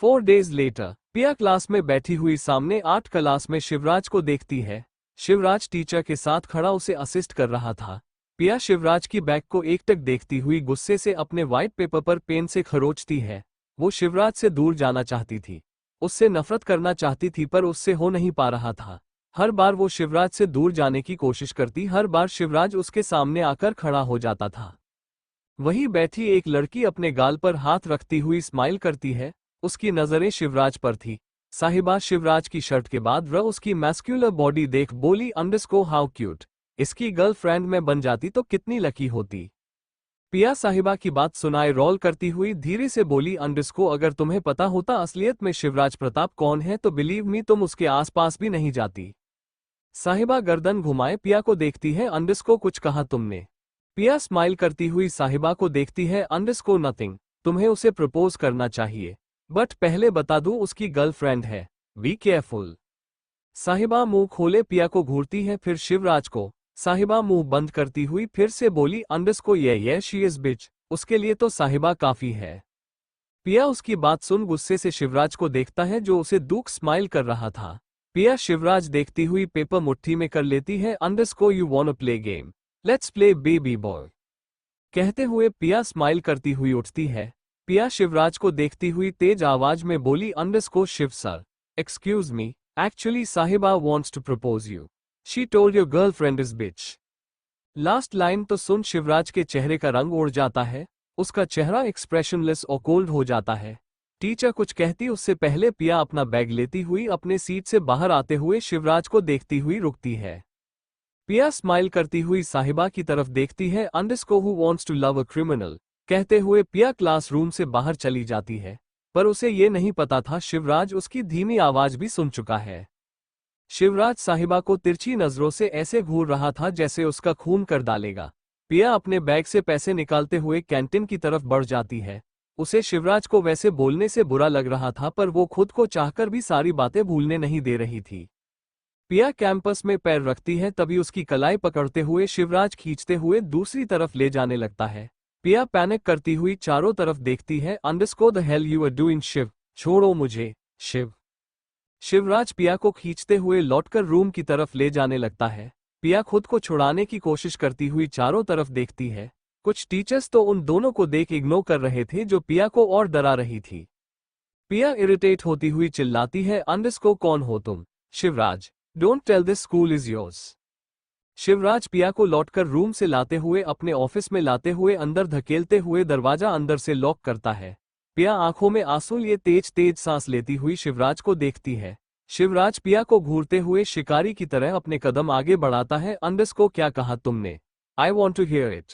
4 days later, पिया क्लास में बैठी हुई सामने 8 क्लास में शिवराज को देखती है। शिवराज टीचर के साथ खड़ा उसे असिस्ट कर रहा था। पिया शिवराज की बैग को एकटक देखती हुई गुस्से से अपने व्हाइट पेपर पर पेन से खरोंचती है। वो शिवराज से दूर जाना चाहती थी, उससे नफरत करना चाहती थी, पर उससे हो नहीं पा रहा था। हर बार वो शिवराज से दूर जाने की कोशिश करती, हर बार शिवराज उसके सामने आकर खड़ा हो जाता था। वहीं बैठी एक लड़की अपने गाल पर हाथ रखती हुई स्माइल करती है। उसकी नजरें शिवराज पर थी। साहिबा शिवराज की शर्ट के बाद वह उसकी मैस्क्यूलर बॉडी देख बोली, अंडरस्को हाउ क्यूट, इसकी गर्लफ्रेंड में बन जाती तो कितनी लकी होती। पिया साहिबा की बात सुनाए रोल करती हुई धीरे से बोली, अंडरस्को अगर तुम्हें पता होता असलियत में शिवराज प्रताप कौन है तो बिलीव मी तुम उसके आसपास भी नहीं जाती। साहिबा गर्दन घुमाए पिया को देखती है, अंडरस्को कुछ कहा तुमने? पिया स्माइल करती हुई साहिबा को देखती है, अंडरस्को नथिंग, तुम्हें उसे प्रपोज करना चाहिए, बट पहले बता दूं उसकी गर्लफ्रेंड है, बी केयरफुल। साहिबा मुंह खोले पिया को घूरती है, फिर शिवराज को। साहिबा मुंह बंद करती हुई फिर से बोली, अंडरस्को ये शी इज बिच, उसके लिए तो साहिबा काफी है। पिया उसकी बात सुन गुस्से से शिवराज को देखता है जो उसे दुख स्माइल कर रहा था। पिया शिवराज देखती हुई पेपर मुट्ठी में कर लेती है, underscore you want to play game, let's play baby boy. कहते हुए पिया स्माइल करती हुई उठती है। पिया शिवराज को देखती हुई तेज आवाज में बोली, underscore Shiv sir, excuse me, actually Sahiba wants to propose you, she told your girlfriend is bitch. Last line तो सुन शिवराज के चेहरे का रंग उड़ जाता है, उसका चेहरा एक्सप्रेशनलेस और कोल्ड हो जाता है। टीचर कुछ कहती उससे पहले पिया अपना बैग लेती हुई अपने सीट से बाहर आते हुए शिवराज को देखती हुई रुकती है। पिया स्माइल करती हुई साहिबा की तरफ देखती है, underscore who wants to love a criminal, कहते हुए पिया क्लासरूम से बाहर चली जाती है। पर उसे ये नहीं पता था शिवराज उसकी धीमी आवाज भी सुन चुका है। शिवराज साहिबा को तिरछी नजरों से ऐसे घूर रहा था जैसे उसका खून कर डालेगा। पिया अपने बैग से पैसे निकालते हुए कैंटीन की तरफ बढ़ जाती है। उसे शिवराज को वैसे बोलने से बुरा लग रहा था, पर वो खुद को चाहकर भी सारी बातें भूलने नहीं दे रही थी। पिया कैंपस में पैर रखती है, तभी उसकी कलाई पकड़ते हुए शिवराज खींचते हुए दूसरी तरफ ले जाने लगता है। पिया पैनिक करती हुई चारों तरफ देखती है, underscore the hell you are doing Shiv, छोड़ो मुझे शिव। शिवराज पिया को खींचते हुए लौटकर रूम की तरफ ले जाने लगता है। पिया खुद को छुड़ाने की कोशिश करती हुई चारों तरफ देखती है। कुछ टीचर्स तो उन दोनों को देख इग्नोर कर रहे थे जो पिया को और डरा रही थी। पिया इरिटेट होती हुई चिल्लाती है, अंडरस्को कौन हो तुम? Shivraj, don't tell this school is yours. Shivraj Piya को लौटकर रूम से लाते हुए अपने ऑफिस में लाते हुए अंदर धकेलते हुए दरवाजा अंदर से लॉक करता है। पिया आंखों में आंसू लिए तेज तेज सांस लेती हुई शिवराज को देखती है। शिवराज पिया को घूरते हुए शिकारी की तरह अपने कदम आगे बढ़ाता है, अंडरस्को क्या कहा तुमने? I want to hear it.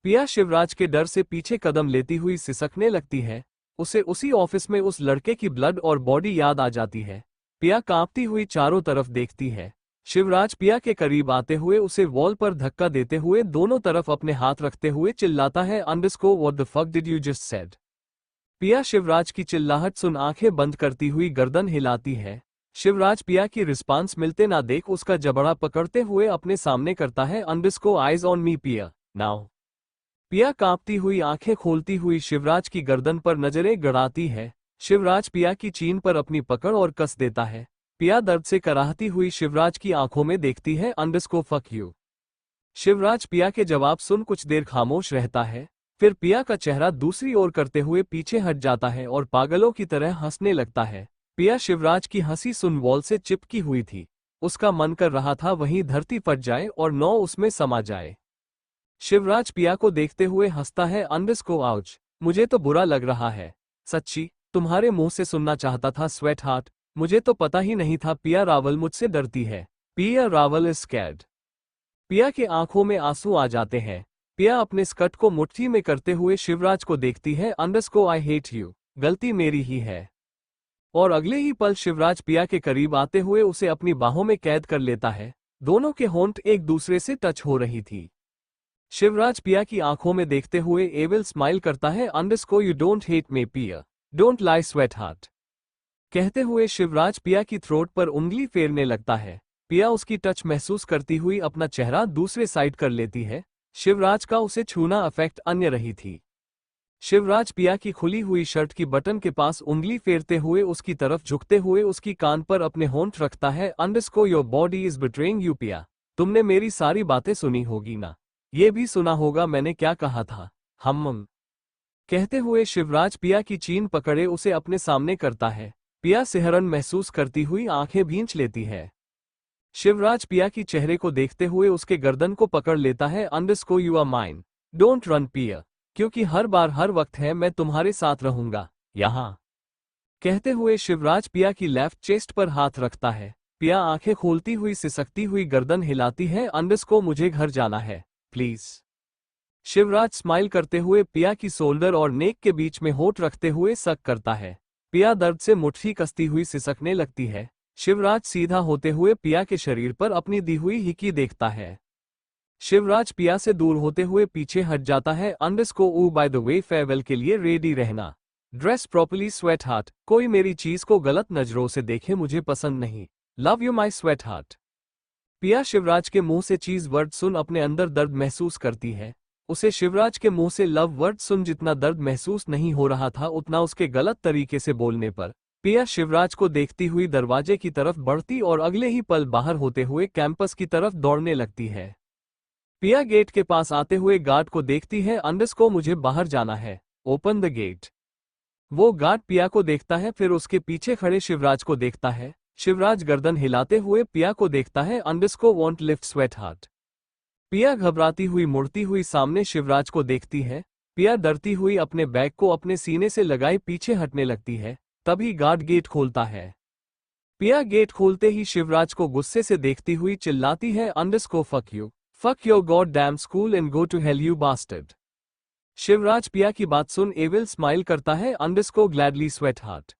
Piya Shivraj के डर से पीछे कदम लेती हुई सिसकने लगती है। उसे उसी ऑफिस में उस लड़के की ब्लड और बॉडी याद आ जाती है। पिया कांपती हुई चारों तरफ देखती है। शिवराज पिया के करीब आते हुए उसे वॉल पर धक्का देते हुए दोनों तरफ अपने हाथ रखते हुए चिल्लाता है, अंडरस्को what the fuck did you just said. पिया शिवराज की चिल्लाहट सुन आंखें बंद करती हुई गर्दन हिलाती है। शिवराज पिया की रिस्पांस मिलते ना देख उसका जबड़ा पकड़ते हुए अपने सामने करता है, अंडरस्को आइज ऑन मी पिया नाउ। पिया कांपती हुई आंखें खोलती हुई शिवराज की गर्दन पर नजरें गड़ाती है। शिवराज पिया की चीन पर अपनी पकड़ और कस देता है। पिया दर्द से कराहती हुई शिवराज की आंखों में देखती है, अंडरस्को फक यू। शिवराज पिया के जवाब सुन कुछ देर खामोश रहता है, फिर पिया का चेहरा दूसरी ओर करते हुए पीछे हट जाता है और पागलों की तरह हंसने लगता है। पिया शिवराज की हंसी सुन वॉल से चिपकी हुई थी। उसका मन कर रहा था वहीं धरती फट जाए और नौ उसमें समा जाए। शिवराज पिया को देखते हुए हंसता है, अंडरस्को आउच, मुझे तो बुरा लग रहा है, सच्ची तुम्हारे मुंह से सुनना चाहता था स्वेट हार्ट, मुझे तो पता ही नहीं था पिया रावल मुझसे डरती है। पिया रावल इज स्कैर्ड। पिया के आंखों में आंसू आ जाते हैं। पिया अपने स्कर्ट को मुट्ठी में करते हुए शिवराज को देखती है, अंडरस्को आई हेट यू, गलती मेरी ही है। और अगले ही पल शिवराज पिया के करीब आते हुए उसे अपनी बाहों में कैद कर लेता है। दोनों के होंठ एक दूसरे से टच हो रही थी। शिवराज पिया की आंखों में देखते हुए एविल स्माइल करता है, underscore you don't hate me पिया, डोंट लाई स्वेट हार्ट। कहते हुए शिवराज पिया की थ्रोट पर उंगली फेरने लगता है। पिया उसकी टच महसूस करती हुई अपना चेहरा दूसरे साइड कर लेती है। शिवराज का उसे छूना अफेक्ट अन्य रही थी। शिवराज पिया की खुली हुई शर्ट की बटन के पास उंगली फेरते हुए उसकी तरफ झुकते हुए उसकी कान पर अपने होंठ रखता है। Underscore your body is betraying you पिया। तुमने मेरी सारी बातें सुनी होगी ना? ये भी सुना होगा मैंने क्या कहा था। हम कहते हुए शिवराज पिया की चीन पकड़े उसे अपने सामने करता है। पिया सिहरन महसूस करती हुई आंखें भींच लेती है। शिवराज पिया की चेहरे को देखते हुए उसके गर्दन को पकड़ लेता है। Underscore you are mine, don't run Piya, क्योंकि हर बार हर वक्त है मैं तुम्हारे साथ रहूंगा यहां। कहते हुए शिवराज पिया की लेफ्ट चेस्ट पर हाथ रखता है। पिया आंखें खोलती हुई सिसकती हुई गर्दन हिलाती है। अंडरस्कोर मुझे घर जाना है प्लीज। शिवराज स्माइल करते हुए पिया की शोल्डर और नेक के बीच में होठ रखते हुए सक करता है। पिया दर्द से मुट्ठी कसती हुई सिसकने लगती है। शिवराज सीधा होते हुए पिया के शरीर पर अपनी दी हुई हिकी देखता है। शिवराज पिया से दूर होते हुए पीछे हट जाता है। Underscore oh by the way farewell के लिए रेडी रहना। Dress properly sweetheart. कोई मेरी चीज को गलत नजरों से देखे मुझे पसंद नहीं। Love you my sweat heart. पिया शिवराज के मुंह से चीज वर्ड सुन अपने अंदर दर्द महसूस करती है। उसे शिवराज के मुंह से लव वर्ड सुन जितना दर्द महसूस नहीं हो रहा था उतना उसके गलत तरीके से बोलने पर। पिया शिवराज को देखती हुई दरवाजे की तरफ बढ़ती और अगले ही पल बाहर होते हुए कैंपस की तरफ दौड़ने लगती है। पिया गेट के पास आते हुए गार्ड को देखती है। अंडरस्कोर मुझे बाहर जाना है, ओपन द गेट। वो गार्ड पिया को देखता है फिर उसके पीछे खड़े शिवराज को देखता है। शिवराज गर्दन हिलाते हुए पिया को देखता है। Underscore want lift sweat heart. पिया घबराती हुई मुड़ती हुई सामने शिवराज को देखती है। पिया डरती हुई अपने बैग को अपने सीने से लगाए पीछे हटने लगती है। तभी गार्ड गेट खोलता है। पिया गेट खोलते ही शिवराज को गुस्से से देखती हुई चिल्लाती है। Underscore fuck your god damn school and go to hell you bastard. Shivraj Piya की बात सुन एविल स्माइल करता है। Underscore gladly sweetheart.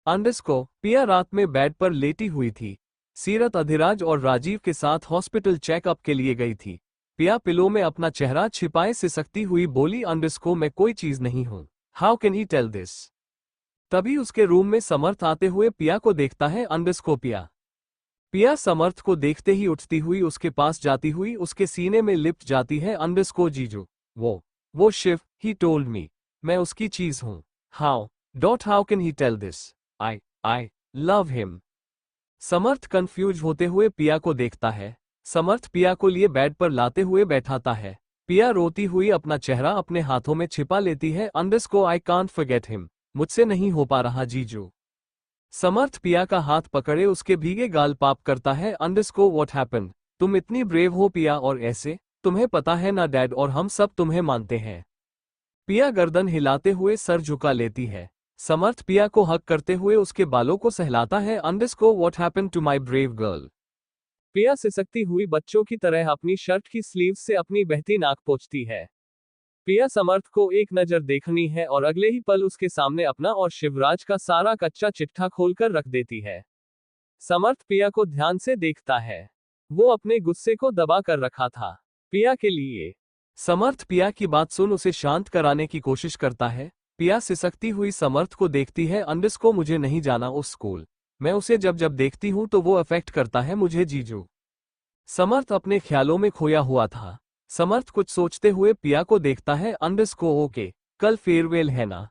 Underscore Piya रात में बेड पर लेटी हुई थी। सीरत अधिराज और राजीव के साथ हॉस्पिटल चेकअप के लिए गई थी। पिया पिलो में अपना चेहरा छिपाए सिसकती हुई बोली अंडरस्कोर मैं कोई चीज नहीं हूं। How can he tell this. तभी उसके रूम में समर्थ आते हुए पिया को देखता है। अंडरस्कोर पिया समर्थ को देखते ही उठती हुई उसके पास जाती हुई उसके सीने में लिपट जाती है। अंडरस्कोर जीजू वो शिव ही टोल्ड मी मैं उसकी चीज हूं। How can he tell this. I love him. Samarth confuse होते हुए पिया को देखता है। समर्थ पिया को लिए बेड पर लाते हुए बैठाता है। पिया रोती हुई अपना चेहरा अपने हाथों में छिपा लेती है। Underscore I can't forget him, मुझसे नहीं हो पा रहा जीजू। समर्थ पिया का हाथ पकड़े उसके भीगे गाल पाप करता है। अंडरस्कोर व्हाट हैपेंड, तुम इतनी ब्रेव हो पिया और ऐसे, तुम्हें पता है ना डैड और हम सब तुम्हें मानते हैं। पिया गर्दन हिलाते हुए सर झुका लेती है। समर्थ पिया को हक करते हुए उसके बालों को सहलाता है। Underscore what happened to my brave girl. Piya सिसकती हुई बच्चों की तरह अपनी शर्ट की स्लीव से अपनी बहती नाक पोंछती है। पिया समर्थ को एक नजर देखनी है और अगले ही पल उसके सामने अपना और शिवराज का सारा कच्चा चिट्ठा खोलकर रख देती है। समर्थ पिया को ध्यान से देखता है। वो अपने गुस्से को दबा कर रखा था पिया के लिए। समर्थ पिया की बात सुन उसे शांत कराने की कोशिश करता है। पिया सिसकती हुई समर्थ को देखती है। अंडरस्कोर मुझे नहीं जाना उस स्कूल। मैं उसे जब जब देखती हूं तो वो अफेक्ट करता है मुझे जीजू। समर्थ अपने ख्यालों में खोया हुआ था। समर्थ कुछ सोचते हुए पिया को देखता है। अंडरस्कोर ओके, कल फेयरवेल है ना।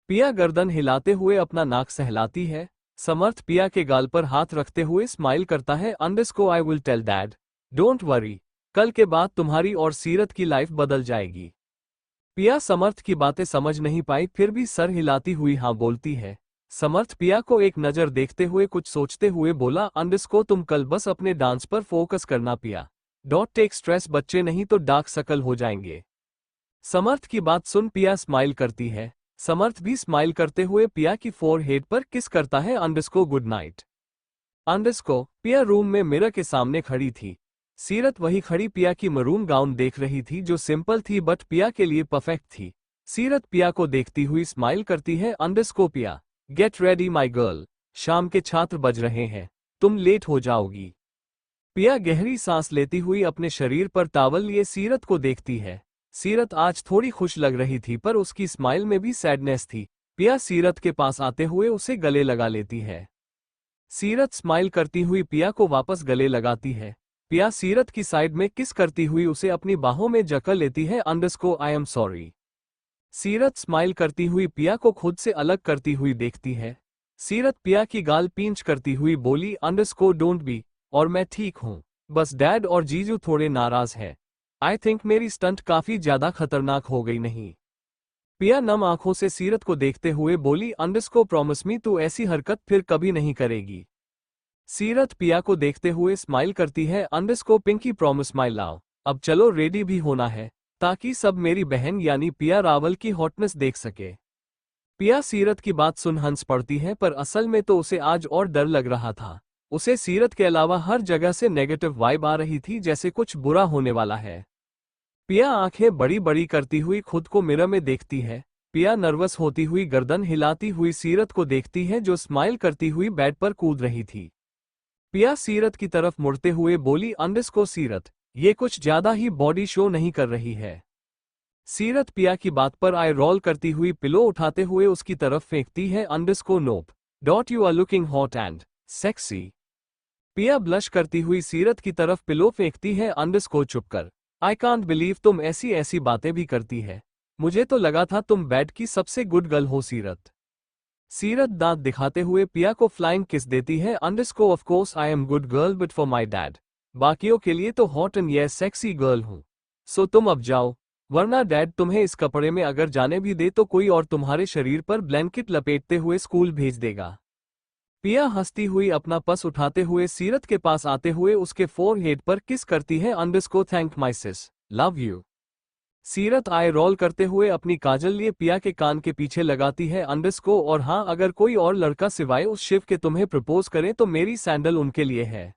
पिया गर्दन हिलाते हुए अपना नाक सहलाती है। समर्थ पिया के गाल पर हाथ रखते हुए स्माइल करता है। Underscore I will tell dad, don't worry, कल के बाद तुम्हारी और सीरत की लाइफ बदल जाएगी। पिया समर्थ की बातें समझ नहीं पाई फिर भी सर हिलाती हुई हाँ बोलती है। समर्थ पिया को एक नजर देखते हुए कुछ सोचते हुए बोला अंडरस्कोर तुम कल बस अपने डांस पर फोकस करना पिया, डोंट टेक स्ट्रेस, बच्चे नहीं तो डार्क सर्कल हो जाएंगे। समर्थ की बात सुन पिया स्माइल करती है। समर्थ भी स्माइल करते हुए पिया की फोरहेड पर किस करता है। Underscore good night. अंडरस्कोर पिया रूम में मिरर के सामने खड़ी थी। सीरत वही खड़ी पिया की मरून गाउन देख रही थी जो सिंपल थी बट पिया के लिए परफेक्ट थी। सीरत पिया को देखती हुई स्माइल करती है। अंडरस्कोर पिया, गेट रेडी माई गर्ल, शाम के छात्र बज रहे हैं, तुम लेट हो जाओगी। पिया गहरी सांस लेती हुई अपने शरीर पर टॉवल लिए सीरत को देखती है। सीरत आज थोड़ी खुश लग रही थी पर उसकी स्माइल में भी सैडनेस थी। पिया सीरत के पास आते हुए उसे गले लगा लेती है। सीरत स्माइल करती हुई पिया को वापस गले लगाती है। पिया सीरत की साइड में किस करती हुई उसे अपनी बाहों में जकड़ लेती है। Underscore I am sorry. सीरत स्माइल करती हुई पिया को खुद से अलग करती हुई देखती है। सीरत पिया की गाल पींच करती हुई बोली अंडरस्कोर डोंट बी, और मैं ठीक हूँ, बस डैड और जीजू थोड़े नाराज है। आई थिंक मेरी स्टंट काफी ज्यादा खतरनाक हो गई नहीं। पिया नम आंखों से सीरत को देखते हुए बोली अंडरस्कोर प्रॉमिस मी तू ऐसी हरकत फिर कभी नहीं करेगी। सीरत पिया को देखते हुए स्माइल करती है underscore pinky promise my love. अब चलो रेडी भी होना है ताकि सब मेरी बहन यानी पिया रावल की हॉटनेस देख सके। पिया सीरत की बात सुन हंस पड़ती है पर असल में तो उसे आज और डर लग रहा था। उसे सीरत के अलावा हर जगह से नेगेटिव वाइब आ रही थी, जैसे कुछ बुरा होने वाला है। पिया आंखें बड़ी बड़ी करती हुई खुद को मिरर में देखती है। पिया नर्वस होती हुई गर्दन हिलाती हुई सीरत को देखती है जो स्माइल करती हुई बेड पर कूद रही थी। पिया सीरत की तरफ मुड़ते हुए बोली अंडरस्कोर सीरत, ये कुछ ज्यादा ही बॉडी शो नहीं कर रही है। सीरत पिया की बात पर आई रोल करती हुई पिलो उठाते हुए उसकी तरफ फेंकती है अंडरस्कोर नोप डॉट you are looking hot and sexy. Piya blush करती हुई सीरत की तरफ पिलो फेंकती है अंडरस्कोर चुप कर, आई कांट बिलीव तुम ऐसी ऐसी बातें भी करती है, मुझे तो लगा था तुम बेड की सबसे गुड गर्ल हो सीरत। सीरत दांत दिखाते हुए पिया को फ्लाइंग किस देती है underscore of course I am good girl but for my dad, बाकियों के लिए तो हॉट एंड ये सेक्सी गर्ल हूं। सो तुम अब जाओ, वरना डैड तुम्हें इस कपड़े में अगर जाने भी दे तो कोई और तुम्हारे शरीर पर ब्लैंकेट लपेटते हुए स्कूल भेज देगा। पिया हंसती हुई अपना पर्स उठाते हुए सीरत के पास आते हुए उसके फोरहेड पर किस करती है underscore thank my sis, love you. Seerat eye role करते हुए अपनी काजल लिए पिया के कान के पीछे लगाती है अंडरस्कोर, और हाँ अगर कोई और लड़का सिवाय उस शिव के तुम्हें प्रपोज करे तो मेरी सैंडल उनके लिए है।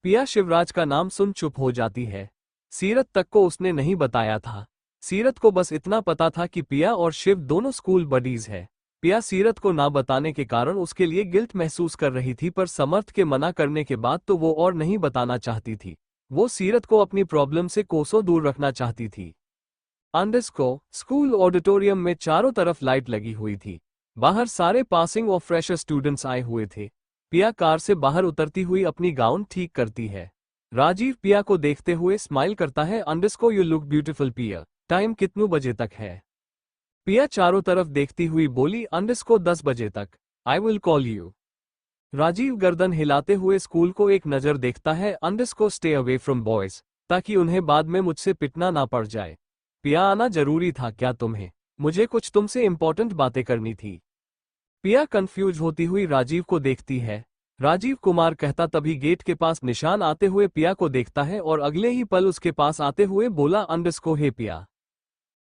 पिया शिवराज का नाम सुन चुप हो जाती है। सीरत तक को उसने नहीं बताया था। सीरत को बस इतना पता था कि पिया और शिव दोनों स्कूल बडीज है। पिया सीरत को ना बताने के कारण उसके लिए गिल्ट महसूस कर रही थी, पर समर्थ के मना करने के बाद तो वो और नहीं बताना चाहती थी। वो सीरत को अपनी प्रॉब्लम से कोसों दूर रखना चाहती थी। अंडरस्कोर स्कूल ऑडिटोरियम में चारों तरफ लाइट लगी हुई थी। बाहर सारे पासिंग और फ्रेशर स्टूडेंट्स आए हुए थे। पिया कार से बाहर उतरती हुई अपनी गाउन ठीक करती है। राजीव पिया को देखते हुए स्माइल करता है अंडरस्कोर यू लुक ब्यूटीफुल पिया, टाइम कितने बजे तक है। पिया चारों तरफ देखती हुई बोली अंडरस्कोर 10 बजे तक, I will call you. Rajiv गर्दन हिलाते हुए स्कूल को एक नजर देखता है underscore stay away from boys, ताकि उन्हें बाद में मुझसे पिटना ना पड़ जाए। पिया आना जरूरी था क्या तुम्हें, मुझे कुछ तुमसे इंपॉर्टेंट बातें करनी थी। पिया कंफ्यूज होती हुई राजीव को देखती है। राजीव कुमार कहता तभी गेट के पास निशान आते हुए पिया को देखता है और अगले ही पल उसके पास आते हुए बोला अंडरस्कोर हे पिया।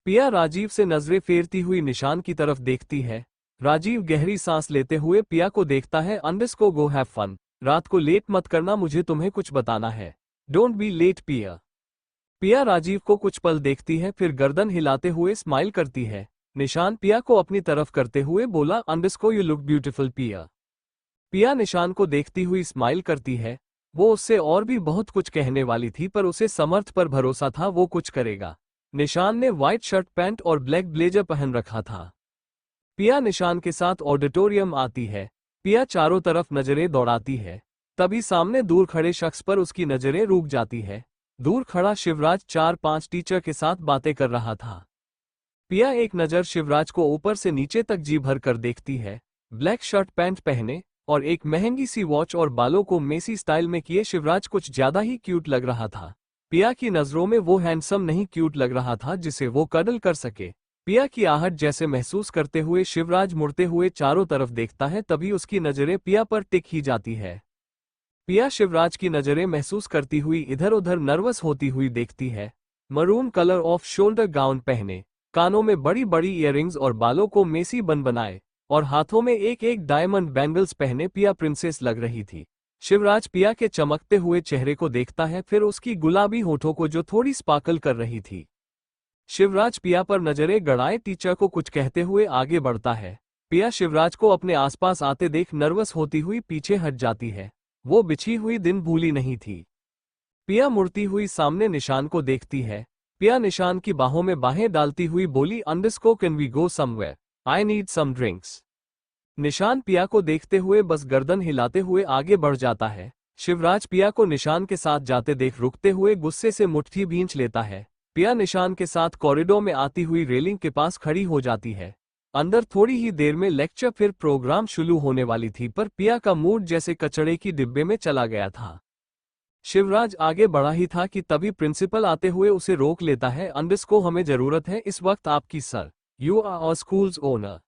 पिया राजीव से नजरें फेरती हुई निशान की तरफ देखती है। राजीव गहरी सांस लेते हुए पिया को देखता है अंडरस्कोर गो हैव फन, रात को लेट मत करना, मुझे तुम्हें कुछ बताना है, डोंट बी लेट पिया। पिया राजीव को कुछ पल देखती है फिर गर्दन हिलाते हुए स्माइल करती है। निशान पिया को अपनी तरफ करते हुए बोला अंडरस्कोर यू लुक ब्यूटीफुल पिया। पिया निशान को देखती हुई स्माइल करती है। वो उससे और भी बहुत कुछ कहने वाली थी पर उसे समर्थ पर भरोसा था वो कुछ करेगा। निशान ने व्हाइट शर्ट पैंट और ब्लैक ब्लेजर पहन रखा था। पिया निशान के साथ ऑडिटोरियम आती है। पिया चारों तरफ नजरें दौड़ाती है। तभी सामने दूर खड़े शख्स पर उसकी नजरें रुक जाती है। दूर खड़ा शिवराज 4-5 टीचर के साथ बातें कर रहा था। पिया एक नजर शिवराज को ऊपर से नीचे तक जी भर कर देखती है। ब्लैक शर्ट पैंट पहने और एक महंगी सी वॉच और बालों को मेसी स्टाइल में किए शिवराज कुछ ज्यादा ही क्यूट लग रहा था। पिया की नजरों में वो हैंडसम नहीं क्यूट लग रहा था जिसे वो कडल कर सके। पिया की आहट जैसे महसूस करते हुए शिवराज मुड़ते हुए चारों तरफ देखता है, तभी उसकी नजरें पिया पर टिक ही जाती है। पिया शिवराज की नजरें महसूस करती हुई इधर उधर नर्वस होती हुई देखती है। Maroon colour off shoulder gown पहने, कानों में बड़ी बड़ी इयररिंग्स और बालों को मेसी बन बनाए और हाथों में एक एक डायमंड बैंगल्स पहने पिया प्रिंसेस लग रही थी। शिवराज पिया के चमकते हुए चेहरे को देखता है, फिर उसकी गुलाबी होठों को जो थोड़ी स्पार्कल कर रही थी। शिवराज पिया पर नजरें गड़ाए टीचर को कुछ कहते हुए आगे बढ़ता है। पिया शिवराज को अपने आसपास आते देख नर्वस होती हुई पीछे हट जाती है। वो बिछी हुई दिन भूली नहीं थी। पिया मुड़ती हुई सामने निशान को देखती है। पिया निशान की बाहों में बाहें डालती हुई बोली underscore can we go somewhere, I need some drinks. Nishan Piya को देखते हुए बस गर्दन हिलाते हुए आगे बढ़ जाता है। शिवराज पिया को निशान के साथ जाते देख रुकते हुए गुस्से से मुट्ठी भींच लेता है। पिया निशान के साथ कॉरिडोर में आती हुई रेलिंग के पास खड़ी हो जाती है। अंदर थोड़ी ही देर में लेक्चर फिर प्रोग्राम शुरू होने वाली थी, पर पिया का मूड जैसे कचड़े की डिब्बे में चला गया था। शिवराज आगे बढ़ा ही था कि तभी प्रिंसिपल आते हुए उसे रोक लेता है। अंडरस्को, हमें जरूरत है इस वक्त आपकी sir. You are school's owner.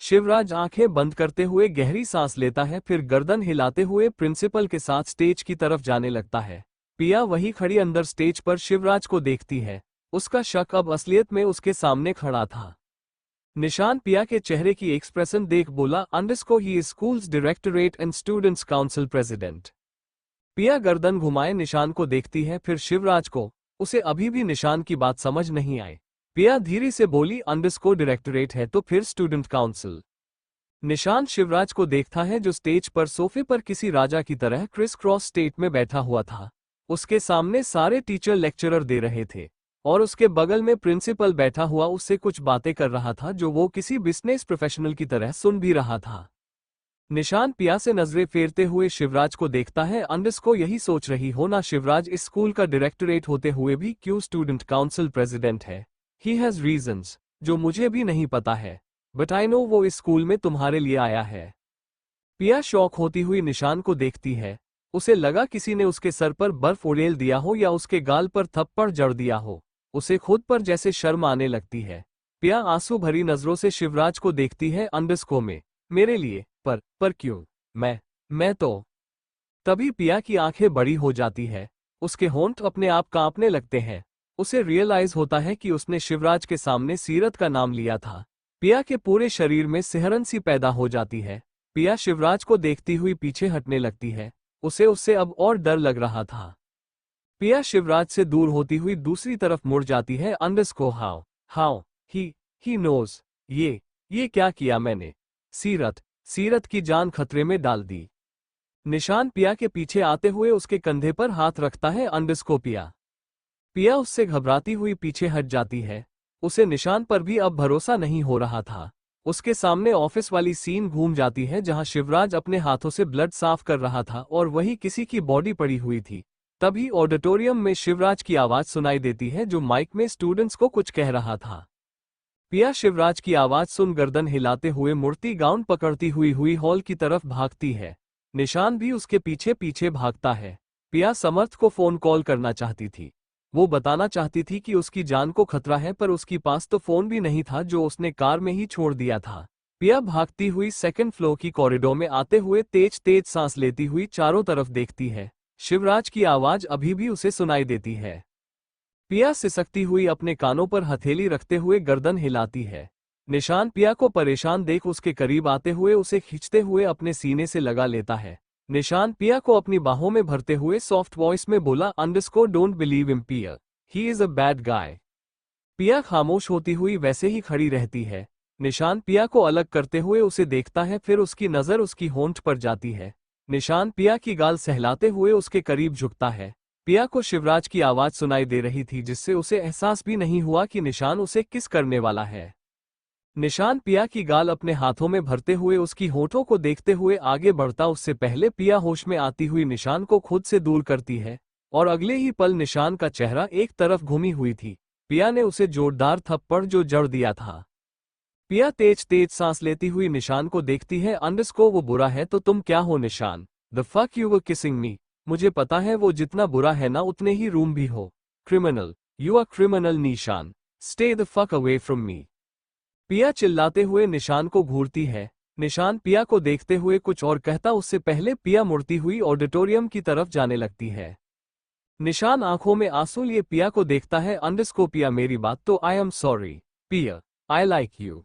Shivraj आंखें बंद करते हुए गहरी सांस लेता है, फिर गर्दन हिलाते हुए प्रिंसिपल के साथ स्टेज की तरफ जाने लगता है। पिया वही खड़ी अंदर स्टेज पर शिवराज को देखती है। उसका शक अब असलियत में उसके सामने खड़ा था। निशान पिया के चेहरे की एक्सप्रेशन देख बोला, अंडरस्को, he is schools directorate and students council president. पिया गर्दन घुमाए निशान को देखती है, फिर शिवराज को। उसे अभी भी निशान की बात समझ नहीं आई। पिया धीरे से बोली, अंडरस्को डायरेक्टरेट है तो फिर स्टूडेंट काउंसिल। निशान शिवराज को देखता है, जो स्टेज पर सोफे पर किसी राजा की तरह क्रिस क्रॉस स्टेट में बैठा हुआ था। उसके सामने सारे टीचर लेक्चरर दे रहे थे और उसके बगल में प्रिंसिपल बैठा हुआ उससे कुछ बातें कर रहा था, जो वो किसी बिजनेस प्रोफेशनल की तरह सुन भी रहा था। निशान पिया से नजरें फेरते हुए शिवराज को देखता है। अंडरस्को, यही सोच रही हो ना शिवराज, इस स्कूल का डायरेक्टरेट होते हुए भी क्यों स्टूडेंट काउंसिल प्रेसिडेंट है? ही हैज रीजंस जो मुझे भी नहीं पता है, बट आई नो वो इस स्कूल में तुम्हारे लिए आया है। पिया शॉक होती हुई निशान को देखती है। उसे लगा किसी ने उसके सर पर बर्फ उड़ेल दिया हो या उसके गाल पर थप्पड़ जड़ दिया हो। उसे खुद पर जैसे शर्म आने लगती है। पिया आंसू भरी नजरों से शिवराज को देखती है। अंडरस्को में मेरे लिए पर क्यों? मैं तो। तभी पिया की आंखें बड़ी हो जाती है। उसके होंठ अपने आप कांपने लगते हैं। उसे रियलाइज होता है कि उसने शिवराज के सामने सीरत का नाम लिया था। पिया के पूरे शरीर में सिहरन सी पैदा हो जाती है। पिया शिवराज को देखती हुई पीछे हटने लगती है। उसे उससे अब और डर लग रहा था। पिया शिवराज से दूर होती हुई दूसरी तरफ मुड़ जाती है। Underscore, how he knows. ये क्या किया मैंने? सीरत की जान खतरे में डाल दी। निशान पिया के पीछे आते हुए उसके कंधे पर हाथ रखता है। अंडरस्को, पिया उससे घबराती हुई पीछे हट जाती है। उसे निशान पर भी अब भरोसा नहीं हो रहा था। उसके सामने ऑफिस वाली सीन घूम जाती है, जहां शिवराज अपने हाथों से ब्लड साफ कर रहा था और वही किसी की बॉडी पड़ी हुई थी। तभी ऑडिटोरियम में शिवराज की आवाज सुनाई देती है, जो माइक में स्टूडेंट्स को कुछ कह रहा था। पिया शिवराज की आवाज सुन गर्दन हिलाते हुए मुड़ती गाउन पकड़ती हुई हॉल की तरफ भागती है। निशान भी उसके पीछे पीछे भागता है। पिया समर्थ को फोन कॉल करना चाहती थी। वो बताना चाहती थी कि उसकी जान को खतरा है, पर उसके पास तो फोन भी नहीं था, जो उसने कार में ही छोड़ दिया था। पिया भागती हुई सेकंड फ्लोर की कॉरिडोर में आते हुए तेज तेज सांस लेती हुई चारों तरफ देखती है। शिवराज की आवाज अभी भी उसे सुनाई देती है। पिया सिसकती हुई अपने कानों पर हथेली रखते हुए गर्दन हिलाती है। निशान पिया को परेशान देख उसके करीब आते हुए उसे खींचते हुए अपने सीने से लगा लेता है। निशान पिया को अपनी बाहों में भरते हुए सॉफ्ट वॉइस में बोला, अंडरस्को, डोंट बिलीव हिम पिया, he is a bad guy. पिया खामोश होती हुई वैसे ही खड़ी रहती है। निशान पिया को अलग करते हुए उसे देखता है, फिर उसकी नजर उसकी होंठ पर जाती है। निशान पिया की गाल सहलाते हुए उसके करीब झुकता है। पिया को शिवराज की आवाज सुनाई दे रही थी, जिससे उसे एहसास भी नहीं हुआ कि निशान उसे किस करने वाला है। निशान पिया की गाल अपने हाथों में भरते हुए उसकी होठों को देखते हुए आगे बढ़ता, उससे पहले पिया होश में आती हुई निशान को खुद से दूर करती है और अगले ही पल निशान का चेहरा एक तरफ घूमी हुई थी। पिया ने उसे जोरदार थप्पड़ जो जड़ दिया था। पिया तेज तेज सांस लेती हुई निशान को देखती है। अंडरस्को, वो बुरा है तो तुम क्या हो निशान? The fuck you were kissing मी। मुझे पता है वो जितना बुरा है ना, उतने ही रूम भी हो। क्रिमिनल, यू आर क्रिमिनल निशान, stay the fuck away from me. पिया चिल्लाते हुए निशान को घूरती है। निशान पिया को देखते हुए कुछ और कहता, उससे पहले पिया मुड़ती हुई ऑडिटोरियम की तरफ जाने लगती है। निशान आंखों में आंसू लिए पिया को देखता है। अंडरस्को, पिया मेरी बात तो, आई एम सॉरी पिया, आई लाइक यू।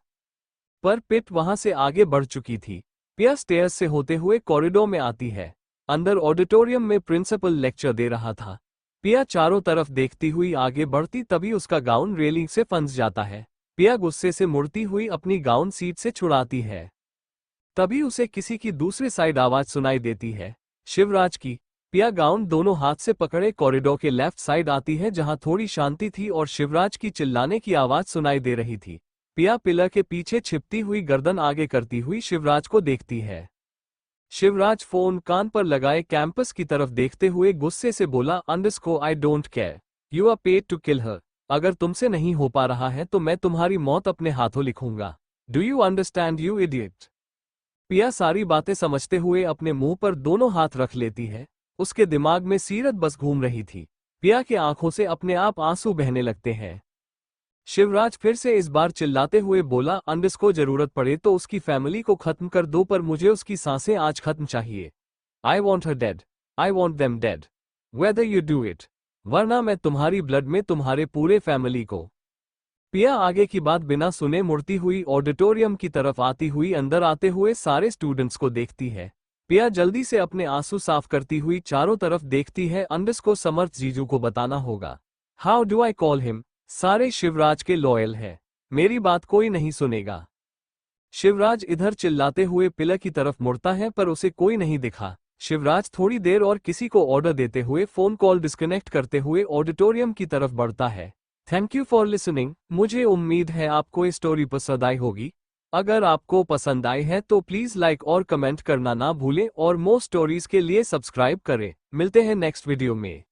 पर पिट वहां से आगे बढ़ चुकी थी। पिया स्टेयर्स से होते हुए कॉरिडोर में आती है। अंदर ऑडिटोरियम में प्रिंसिपल लेक्चर दे रहा था। पिया चारों तरफ देखती हुई आगे बढ़ती, तभी उसका गाउन रेलिंग से फंस जाता है। पिया गुस्से से मुड़ती हुई अपनी गाउन सीट से छुड़ाती है। तभी उसे किसी की दूसरी साइड आवाज सुनाई देती है, शिवराज की। पिया गाउन दोनों हाथ से पकड़े कॉरिडोर के लेफ्ट साइड आती है, जहां थोड़ी शांति थी और शिवराज की चिल्लाने की आवाज सुनाई दे रही थी। पिया पिलर के पीछे छिपती हुई गर्दन आगे करती हुई शिवराज को देखती है। शिवराज फोन कान पर लगाए कैंपस की तरफ देखते हुए गुस्से से बोला, underscore, I don't care, you are paid to kill her. अगर तुमसे नहीं हो पा रहा है तो मैं तुम्हारी मौत अपने हाथों लिखूंगा। Do you understand you idiot? पिया सारी बातें समझते हुए अपने मुंह पर दोनों हाथ रख लेती है। उसके दिमाग में सीरत बस घूम रही थी। पिया की आंखों से अपने आप आंसू बहने लगते हैं। शिवराज फिर से इस बार चिल्लाते हुए बोला, अंडिस को जरूरत पड़े तो उसकी फैमिली को खत्म कर दो, पर मुझे उसकी सांसें आज खत्म चाहिए। I want her dead. I want them dead. Whether you do it, वरना मैं तुम्हारी ब्लड में तुम्हारे पूरे फैमिली को। पिया आगे की बात बिना सुने मुड़ती हुई ऑडिटोरियम की तरफ आती हुई अंदर आते हुए सारे स्टूडेंट्स को देखती है। पिया जल्दी से अपने आंसू साफ करती हुई चारों तरफ देखती है। अंडिस को समर्थ जीजू को बताना होगा। How do I call him? सारे शिवराज के लॉयल है, मेरी बात कोई नहीं सुनेगा। शिवराज इधर चिल्लाते हुए पिला की तरफ मुड़ता है पर उसे कोई नहीं दिखा। शिवराज थोड़ी देर और किसी को ऑर्डर देते हुए फोन कॉल डिस्कनेक्ट करते हुए ऑडिटोरियम की तरफ बढ़ता है। Thank you for listening. मुझे उम्मीद है आपको ये स्टोरी पसंद आई होगी। अगर आपको पसंद आई है तो प्लीज लाइक और कमेंट करना ना भूलें और मोर स्टोरीज के लिए सब्सक्राइब करें। मिलते हैं नेक्स्ट वीडियो में।